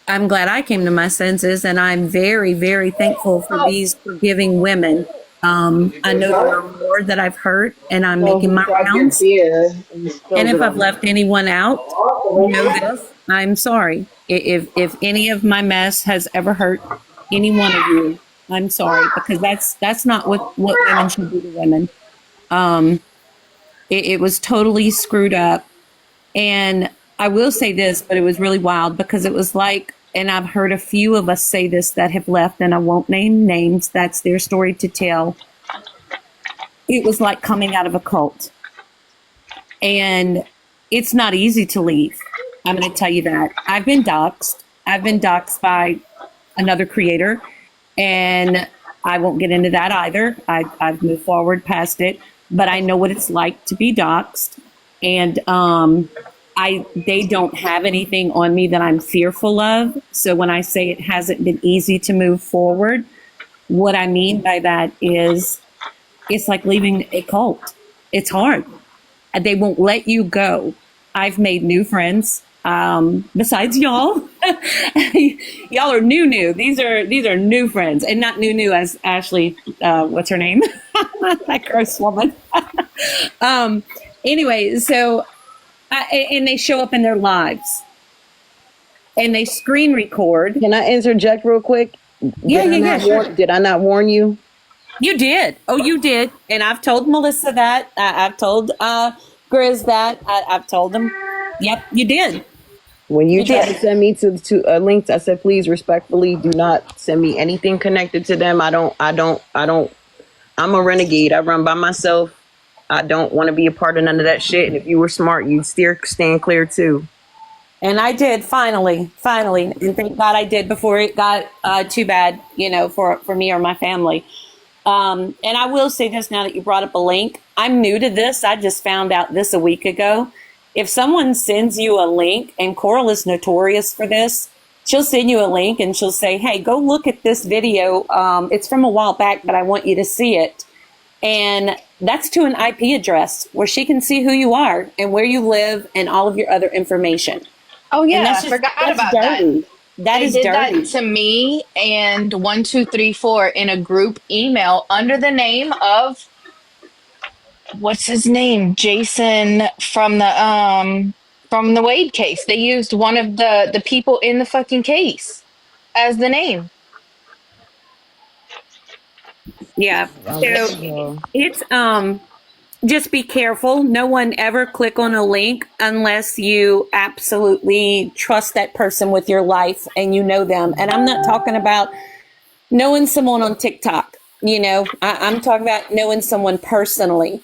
I'm glad I came to my senses, and I'm very, very thankful for these forgiving women. I know there are more that I've hurt, and I'm making my rounds. And if I've left anyone out, know this, I'm sorry. If any of my mess has ever hurt any one of you, I'm sorry, because that's not what women should do to women. It was totally screwed up. And I will say this, but it was really wild because it was like, and I've heard a few of us say this that have left, and I won't name names. That's their story to tell. It was like coming out of a cult. And it's not easy to leave. I'm going to tell you that. I've been doxxed. I've been doxxed by another creator, and I won't get into that either. I've moved forward past it, but I know what it's like to be doxxed. And they don't have anything on me that I'm fearful of. So when I say it hasn't been easy to move forward, what I mean by that is it's like leaving a cult. It's hard. They won't let you go. I've made new friends. Besides y'all, y'all are new. These are new friends, and not new as Ashley. What's her name? That gross woman. Anyway, so and they show up in their lives, and they screen record. Can I interject real quick? Yeah, sure. Did I not warn you? You did. Oh, you did. And I've told Melissa that. I've told Grizz that. I've told them. Yep, you did. When you tried to send me to links, I said, please respectfully do not send me anything connected to them. I'm a renegade. I run by myself. I don't want to be a part of none of that shit. And if you were smart, you'd stand clear too. And I did finally. And thank God I did before it got too bad, for me or my family. And I will say this now that you brought up a link. I'm new to this. I just found out this a week ago. If someone sends you a link, and Coral is notorious for this, she'll send you a link and she'll say, hey, go look at this video. It's from a while back, but I want you to see it. And that's to an IP address where she can see who you are and where you live and all of your other information. Oh, yeah. I forgot about dirty. That is dirty. They did that to me and 1234 in a group email under the name of, what's his name? Jason from the Wade case. They used one of the people in the fucking case as the name. Yeah. So it's just be careful. No one ever click on a link unless you absolutely trust that person with your life and you know them. And I'm not talking about knowing someone on TikTok. I'm talking about knowing someone personally.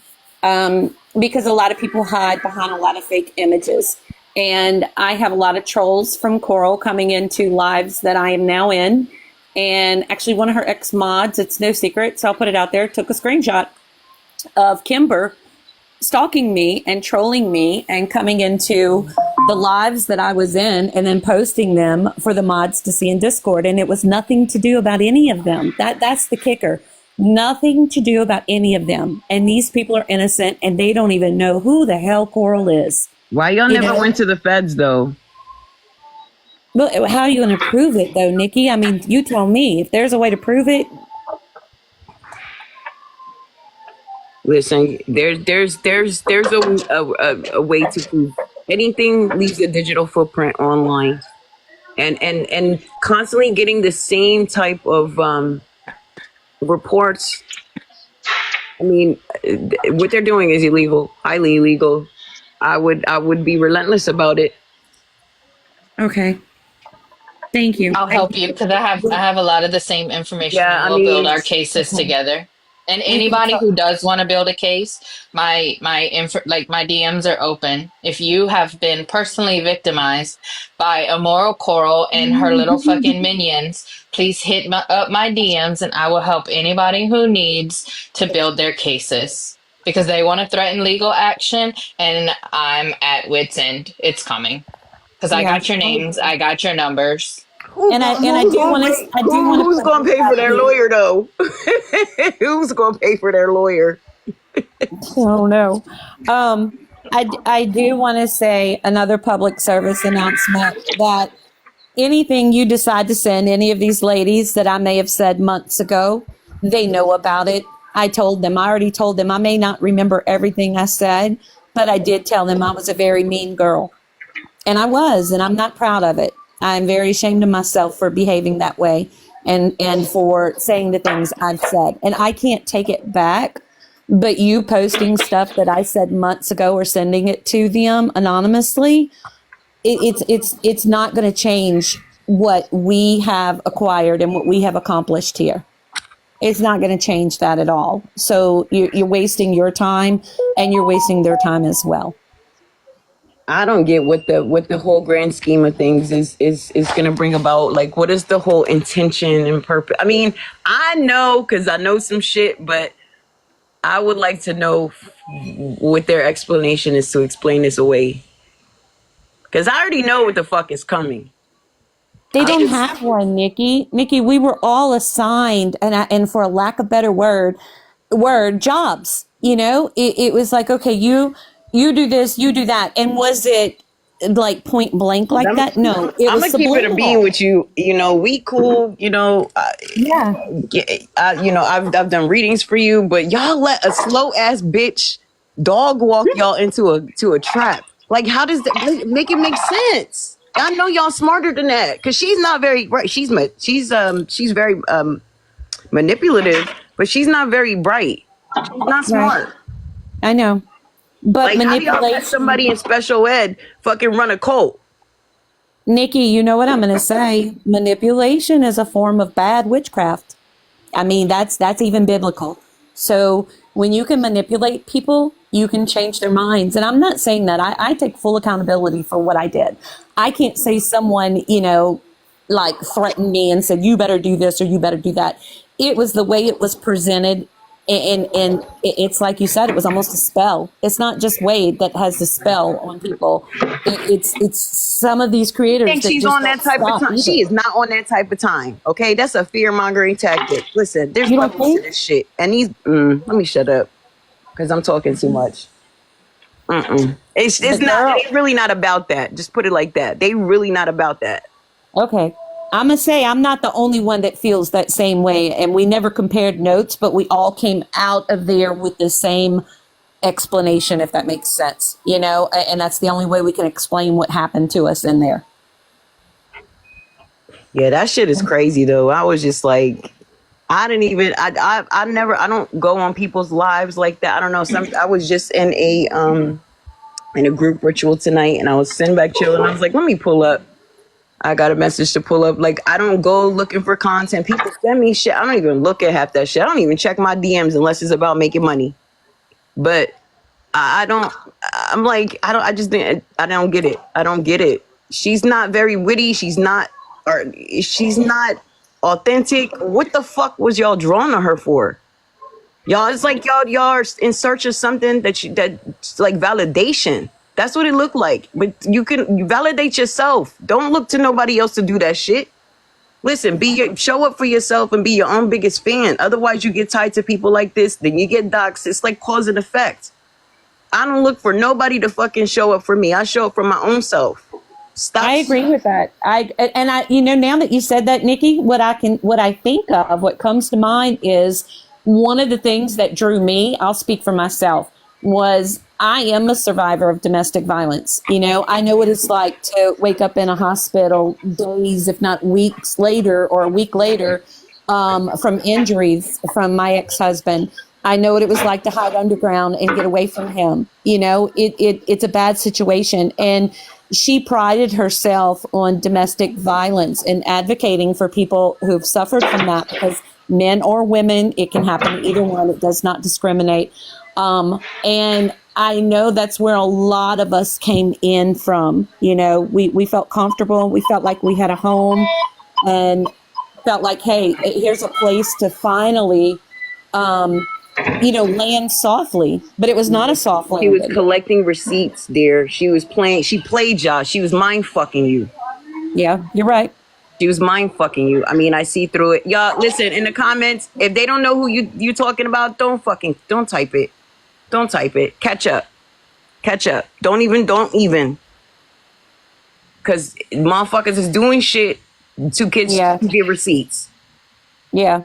Because a lot of people hide behind a lot of fake images. And I have a lot of trolls from Coral coming into lives that I am now in. And actually one of her ex-mods, it's no secret, so I'll put it out there, took a screenshot of Kimber stalking me and trolling me and coming into the lives that I was in and then posting them for the mods to see in Discord. And it was nothing to do about any of them. That's the kicker. Nothing to do about any of them. And these people are innocent and they don't even know who the hell Coral is. Why y'all never went to the feds though? Well, how are you going to prove it though, Nikki? I mean, you tell me. If there's a way to prove it. Listen, there's a way to prove anything leaves a digital footprint online. And constantly getting the same type of reports. I mean, what they're doing is illegal, highly illegal. I would be relentless about it. Okay. Thank you. I'll help you because I have a lot of the same information. Yeah, we'll build our cases together. And anybody who does want to build a case, my DMs are open. If you have been personally victimized by Immoral Coral and her little fucking minions, please hit up my DMs and I will help anybody who needs to build their cases because they want to threaten legal action and I'm at wit's end. It's coming because I got your names, I got your numbers. And I do want to. Who's going to pay for their lawyer, though? Who's going to pay for their lawyer? Oh no. I do want to say another public service announcement that anything you decide to send any of these ladies that I may have said months ago, they know about it. I already told them. I may not remember everything I said, but I did tell them I was a very mean girl, and I was, and I'm not proud of it. I'm very ashamed of myself for behaving that way and for saying the things I've said. And I can't take it back, but you posting stuff that I said months ago or sending it to them anonymously, it's not going to change what we have acquired and what we have accomplished here. It's not going to change that at all. So you're wasting your time and you're wasting their time as well. I don't get what the whole grand scheme of things is going to bring about. Like, what is the whole intention and purpose? I mean, I know because I know some shit, but I would like to know what their explanation is to explain this away. Because I already know what the fuck is coming. They I don't just- have one, Nikki. Nikki, we were all assigned, and for a lack of better word, jobs. You know, it was like, okay, you do this, you do that, and was it like point blank like that? No, it I'm was gonna keep it a bean subliminal. with you. You know, we cool. You know, Yeah, you know, I've done readings for you, but y'all let a slow ass bitch dog walk y'all into a trap. Like, how does that make it make sense? I know y'all smarter than that because she's not very right. She's very manipulative, but she's not very bright. She's not right. smart. I know, but Like, how do y'all let manipulation. somebody in special ed fucking run a cult? Nikki, you know what I'm going to say? Manipulation is a form of bad witchcraft. I mean, that's even biblical. So when you can manipulate people, you can change their minds. And I'm not saying that. I take full accountability for what I did. I can't say someone, you know, like threatened me and said, you better do this or you better do that. It was the way it was presented. And it's like you said, it was almost a spell. It's not just Wade that has the spell on people. It's some of these I creators think that she's just on don't that type of stop time. either. She is not on that type of time. Okay, that's a fear mongering tactic. Listen, there's You don't levels to think? this shit, and these. Let me shut up because I'm talking too much. It's The not. girl. They really not about that. Just put it like that. They really not about that. Okay. I'm going to say I'm not the only one that feels that same way. And we never compared notes, but we all came out of there with the same explanation, if that makes sense. You know, and that's the only way we can explain what happened to us in there. Yeah, that shit is crazy though. I was just like, I didn't even. I never. I don't go on people's lives like that. I don't know. I was just in a group ritual tonight, and I was sitting back chilling. I was like, let me pull up. I got a message to pull up. Like, I don't go looking for content. People send me shit. I don't even look at half that shit. I don't even check my DMs unless it's about making money. But I don't. I'm like, I don't. I just didn't. I don't get it. I don't get it. She's not very witty. She's not authentic. What the fuck was y'all drawn to her for? Y'all, it's like y'all are in search of something that's like validation. That's what it looked like. But you validate yourself. Don't look to nobody else to do that shit. Listen, show up for yourself and be your own biggest fan. Otherwise, you get tied to people like this. Then you get doxxed. It's like cause and effect. I don't look for nobody to fucking show up for me. I show up for my own self. Stop. I agree with that. You know, now that you said that, Nikki, what I think of, what comes to mind is one of the things that drew me, I'll speak for myself, was I am a survivor of domestic violence. You know, I know what it's like to wake up in a hospital days, if not weeks later, or a week later, from injuries from my ex-husband. I know what it was like to hide underground and get away from him. You know, it's a bad situation. And she prided herself on domestic violence and advocating for people who've suffered from that, because men or women, it can happen to either one. It does not discriminate. And I know that's where a lot of us came in from. You know, we felt comfortable. We felt like we had a home and felt like, hey, here's a place to finally, land softly. But it was not a soft She was landing. collecting receipts, dear. She played y'all. She was mind fucking you. Yeah, you're right. She was mind fucking you. I mean, I see through it. Y'all, listen, in the comments, if they don't know who you talking about, don't type it. Don't type it. Catch up. Don't even. Because motherfuckers is doing shit to kids to get receipts. Yeah.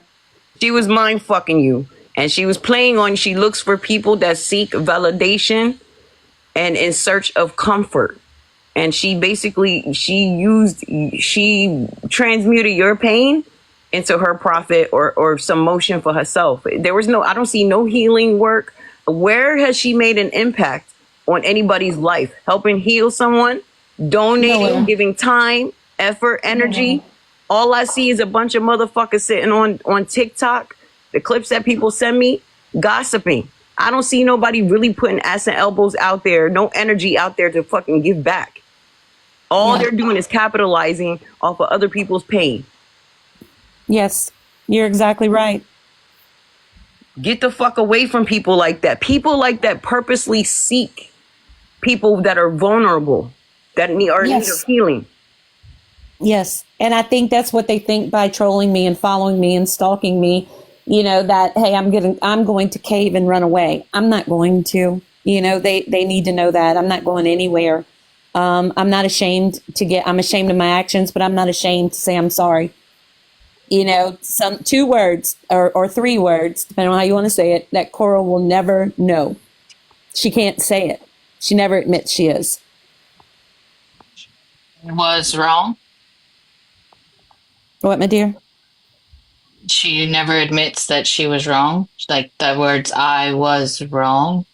She was mind fucking you. And she was playing on, she looks for people that seek validation and in search of comfort. And she transmuted your pain into her profit or some motion for herself. I don't see no healing work. Where has she made an impact on anybody's life? Helping heal someone, donating, giving time, effort, energy. All I see is a bunch of motherfuckers sitting on TikTok, the clips that people send me, gossiping. I don't see nobody really putting ass and elbows out there, no energy out there to fucking give back. All they're doing is capitalizing off of other people's pain. Yes, you're exactly right. Get the fuck away from people like that. People like that purposely seek people that are vulnerable. that need Yes. healing. Yes. And I think that's what they think by trolling me and following me and stalking me, that, hey, I'm going to cave and run away. I'm not going to. They need to know that I'm not going anywhere. I'm not ashamed I'm ashamed of my actions, but I'm not ashamed to say I'm sorry. Some 2 words or 3 words, depending on how you want to say it, that Coral will never know. She can't say it. She never admits she is. Was wrong. What, my dear? She never admits that she was wrong. Like the words, I was wrong.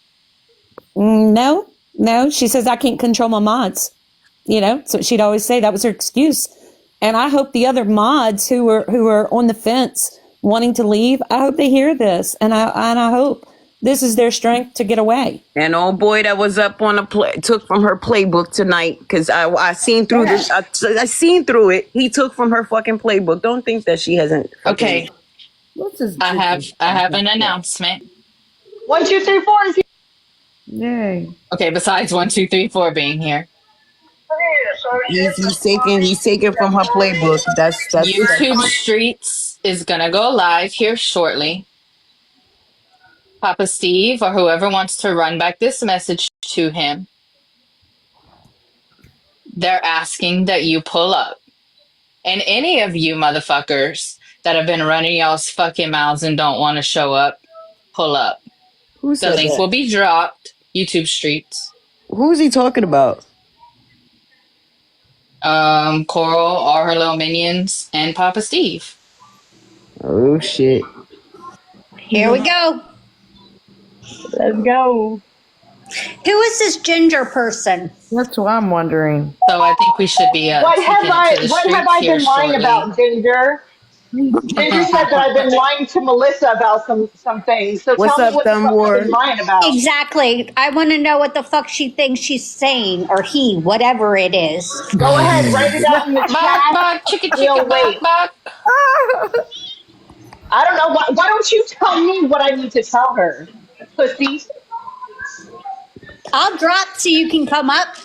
No. She says I can't control my mods. So she'd always say that was her excuse. And I hope the other mods who are on the fence wanting to leave, I hope they hear this, and I hope this is their strength to get away. And old boy that was up on took from her playbook tonight, because I seen through this. I seen through it. He took from her fucking playbook. Don't think that she hasn't. Okay. I have an announcement. 1, 2, 3, 4 is here. Yay. Okay, besides 1, 2, 3, 4 being here. He's taking from her playbook. That's YouTube Streets is gonna go live here shortly. Papa Steve or whoever wants to run back this message to him. They're asking that you pull up. And any of you motherfuckers that have been running y'all's fucking mouths and don't want to show up, pull up. Who The said link that? will be dropped. YouTube Streets. Who's he talking about? Coral, all her little minions, and Papa Steve. Oh shit. Here we go. Let's go. Who is this ginger person? That's what I'm wondering. So I think we should be What have taking it to the streets here been lying shortly. about, Ginger? Ginger said that I've been lying to Melissa about some things. So What's tell up, me what the fuck I've been lying about. Exactly. I want to know what the fuck she thinks she's saying, or he, whatever it is. Go ahead, write it out in the chat. Bok, chicka, We'll chicka, wait. bok. I don't know. Why don't you tell me what I need to tell her, pussy? I'll drop so you can come up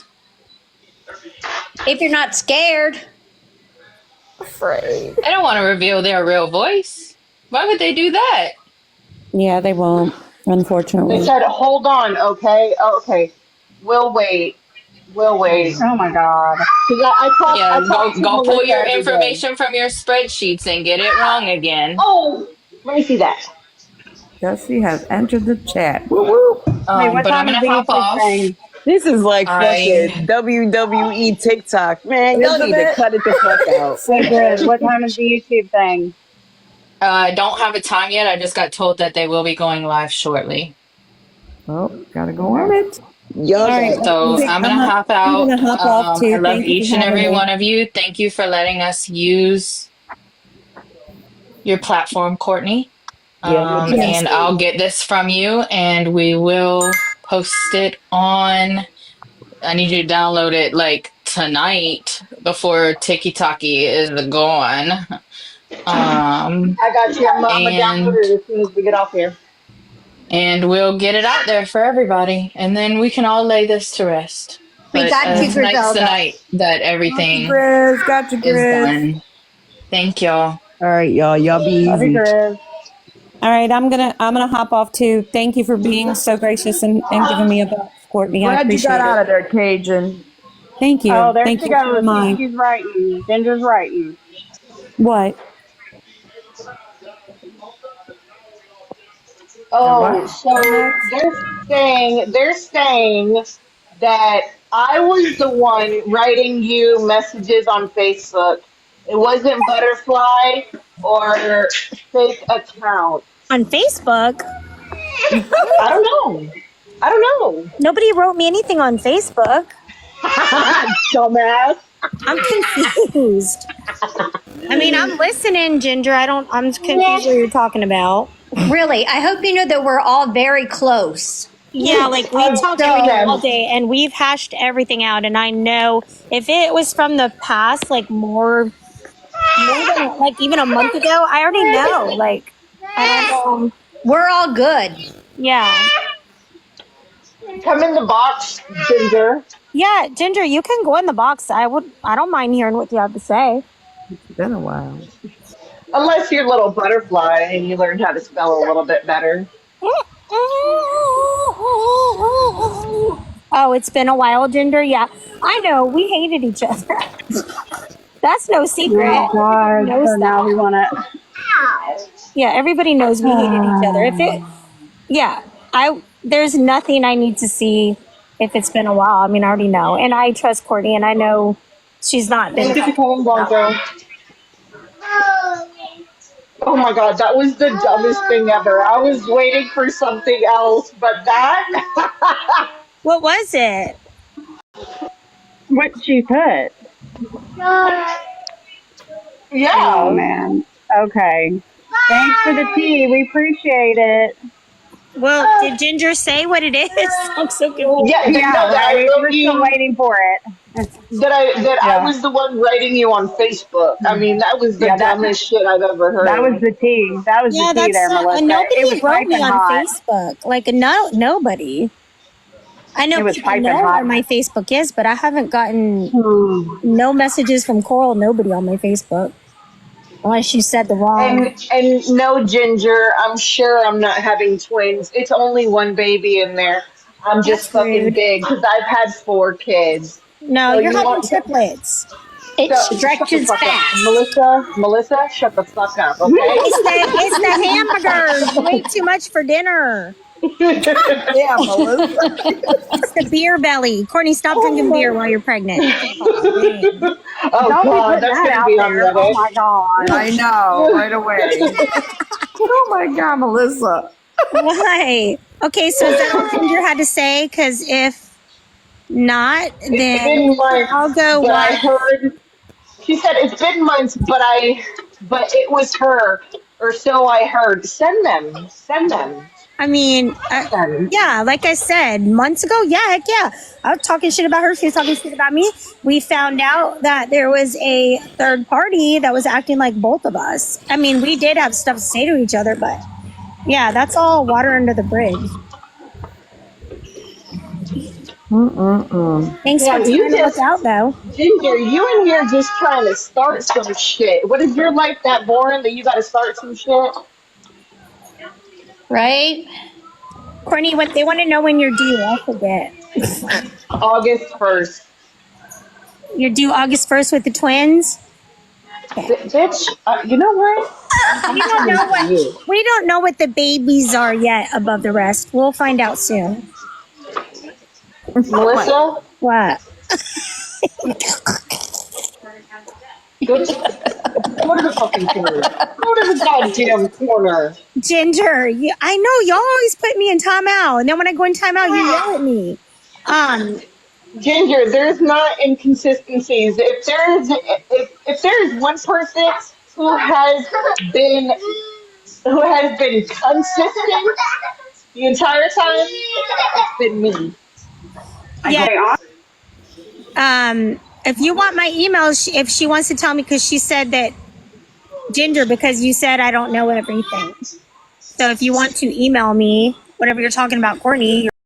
if you're not scared. Afraid. I don't want to reveal their real voice. Why would they do that? Yeah, they won't, unfortunately. They said, hold on, okay? Okay. We'll wait. Oh my God. I talk to Go pull Melissa your every day. information from your spreadsheets and get it wrong again. Oh, let me see that. Jesse has entered the chat. Woo woo. Hey, what But I'm time is gonna the hop YouTube off. thing? This is like fucking WWE TikTok, man. Y'all need to cut it the fuck out. Hey, Grizz, what time is the YouTube thing? I don't have a time yet. I just got told that they will be going live shortly. Oh, gotta go on it. Y'all All right, So I'm gonna hop out. I'm gonna hop off too. I love Thank you each for and having every me. one of you. Thank you for letting us use your platform, Courtney. Yes. And I'll get this from you, and we will post it on. I need you to download it like tonight before TikTok is gone. I got you. I'm gonna download it as soon as we get off here. And we'll get it out there for everybody, and then we can all lay this to rest. We got you, tonight's the Griselda. night that everything Got you, is Grizz. done. Thank y'all. All right, y'all be Love you, easy. Grizz. All right, I'm gonna hop off too. Thank you for being so gracious and giving me a box, Courtney. I Glad you appreciate got out it. of there, Cajun. Thank you. Oh, there Thank she you for goes. mine. She's writing. Ginger's writing. What? Oh, so they're saying that I was the one writing you messages on Facebook. It wasn't Butterfly or fake account. On Facebook? I don't know. Nobody wrote me anything on Facebook. Dumbass. I'm confused. I mean, I'm listening, Ginger. I'm confused what you're talking about. Really, I hope you know that we're all very close. Yeah, like we talk every day, all day, and we've hashed everything out. And I know if it was from the past, like more than like even a month ago, I already know. Like, I don't know. We're all good. Yeah. Come in the box, Ginger. Yeah, Ginger, you can go in the box. I don't mind hearing what you have to say. It's been a while. Unless you're little butterfly and you learned how to spell a little bit better. Oh, it's been a while, Ginger. Yeah, I know. We hated each other. That's no secret. Oh Everybody God! knows So now that. we want to. Yeah, everybody knows we hated each other. If it, yeah, there's nothing I need to see if it's been a while. I mean, I already know, and I trust Courtney, and I know she's not been Thank you for affected coming, that way. Blanco. Oh my god, that was the dumbest thing ever. I was waiting for something else, but that. What was it? What she put? Oh Yeah. man. Okay. Thanks for the tea. We appreciate it. Well, did Ginger say what it is? I'm so confused. Yeah, Yeah, no, that I right. wrote We're still you. waiting for it. That I Yeah. was the one writing you on Facebook. I mean, that was the Yeah. dumbest shit I've ever That was heard. the tea. That was the Yeah, tea that's there, Melissa. nobody It was wrote me piping on hot. Facebook. Like nobody. I know It was people piping know hot. where my Facebook is, but I haven't gotten Hmm. no messages from Coral. Nobody on my Facebook, unless you said the wrong. And no, Ginger, I'm sure I'm not having twins. It's only one baby in there. I'm just That's fucking rude. big because I've had 4 kids. No, So you're you having want to triplets. It shut the stretches fuck up, fast. Melissa, shut the fuck up, okay? It's the hamburgers. You ate too much for dinner. Yeah, Melissa. It's the beer belly. Courtney, stop drinking beer while you're pregnant. Oh, dang. Oh Don't be God, putting that's that gonna out be on there. Oh Reddit. my God. I know, right away. Oh my God, Melissa. Why? Okay, so is that all Ginger had to say? Because if not, It's then been months, I'll go but I watch. heard. She said it's been months, but it was her, or so I heard. Send them, I mean, send them. yeah, like I said, months ago, yeah, heck yeah. I was talking shit about her. She was talking shit about me. We found out that there was a third party that was acting like both of us. I mean, we did have stuff to say to each other, but yeah, that's all water under the bridge. Thanks for Damn, trying to look out, though. Ginger, you in here just trying to start some shit. What is your life that boring that you got to start some shit? Right? Courtney, what they want to know when you're due, I forget. August 1st. You're due August 1st with the twins? Bitch, you know what? I'm We don't coming know for what you. we don't know what the babies are yet above the rest. We'll find out soon. Melissa, What? go to the fucking corner. Go to the goddamn corner. Ginger, I know y'all always put me in timeout, and then when I go in timeout, you yell at me. Ginger, there's not inconsistencies. If there is one person who has been consistent the entire time, it's been me. Yeah. If you want my email, if she wants to tell me, because she said that Ginger, because you said I don't know everything. So if you want to email me whatever you're talking about, Courtney.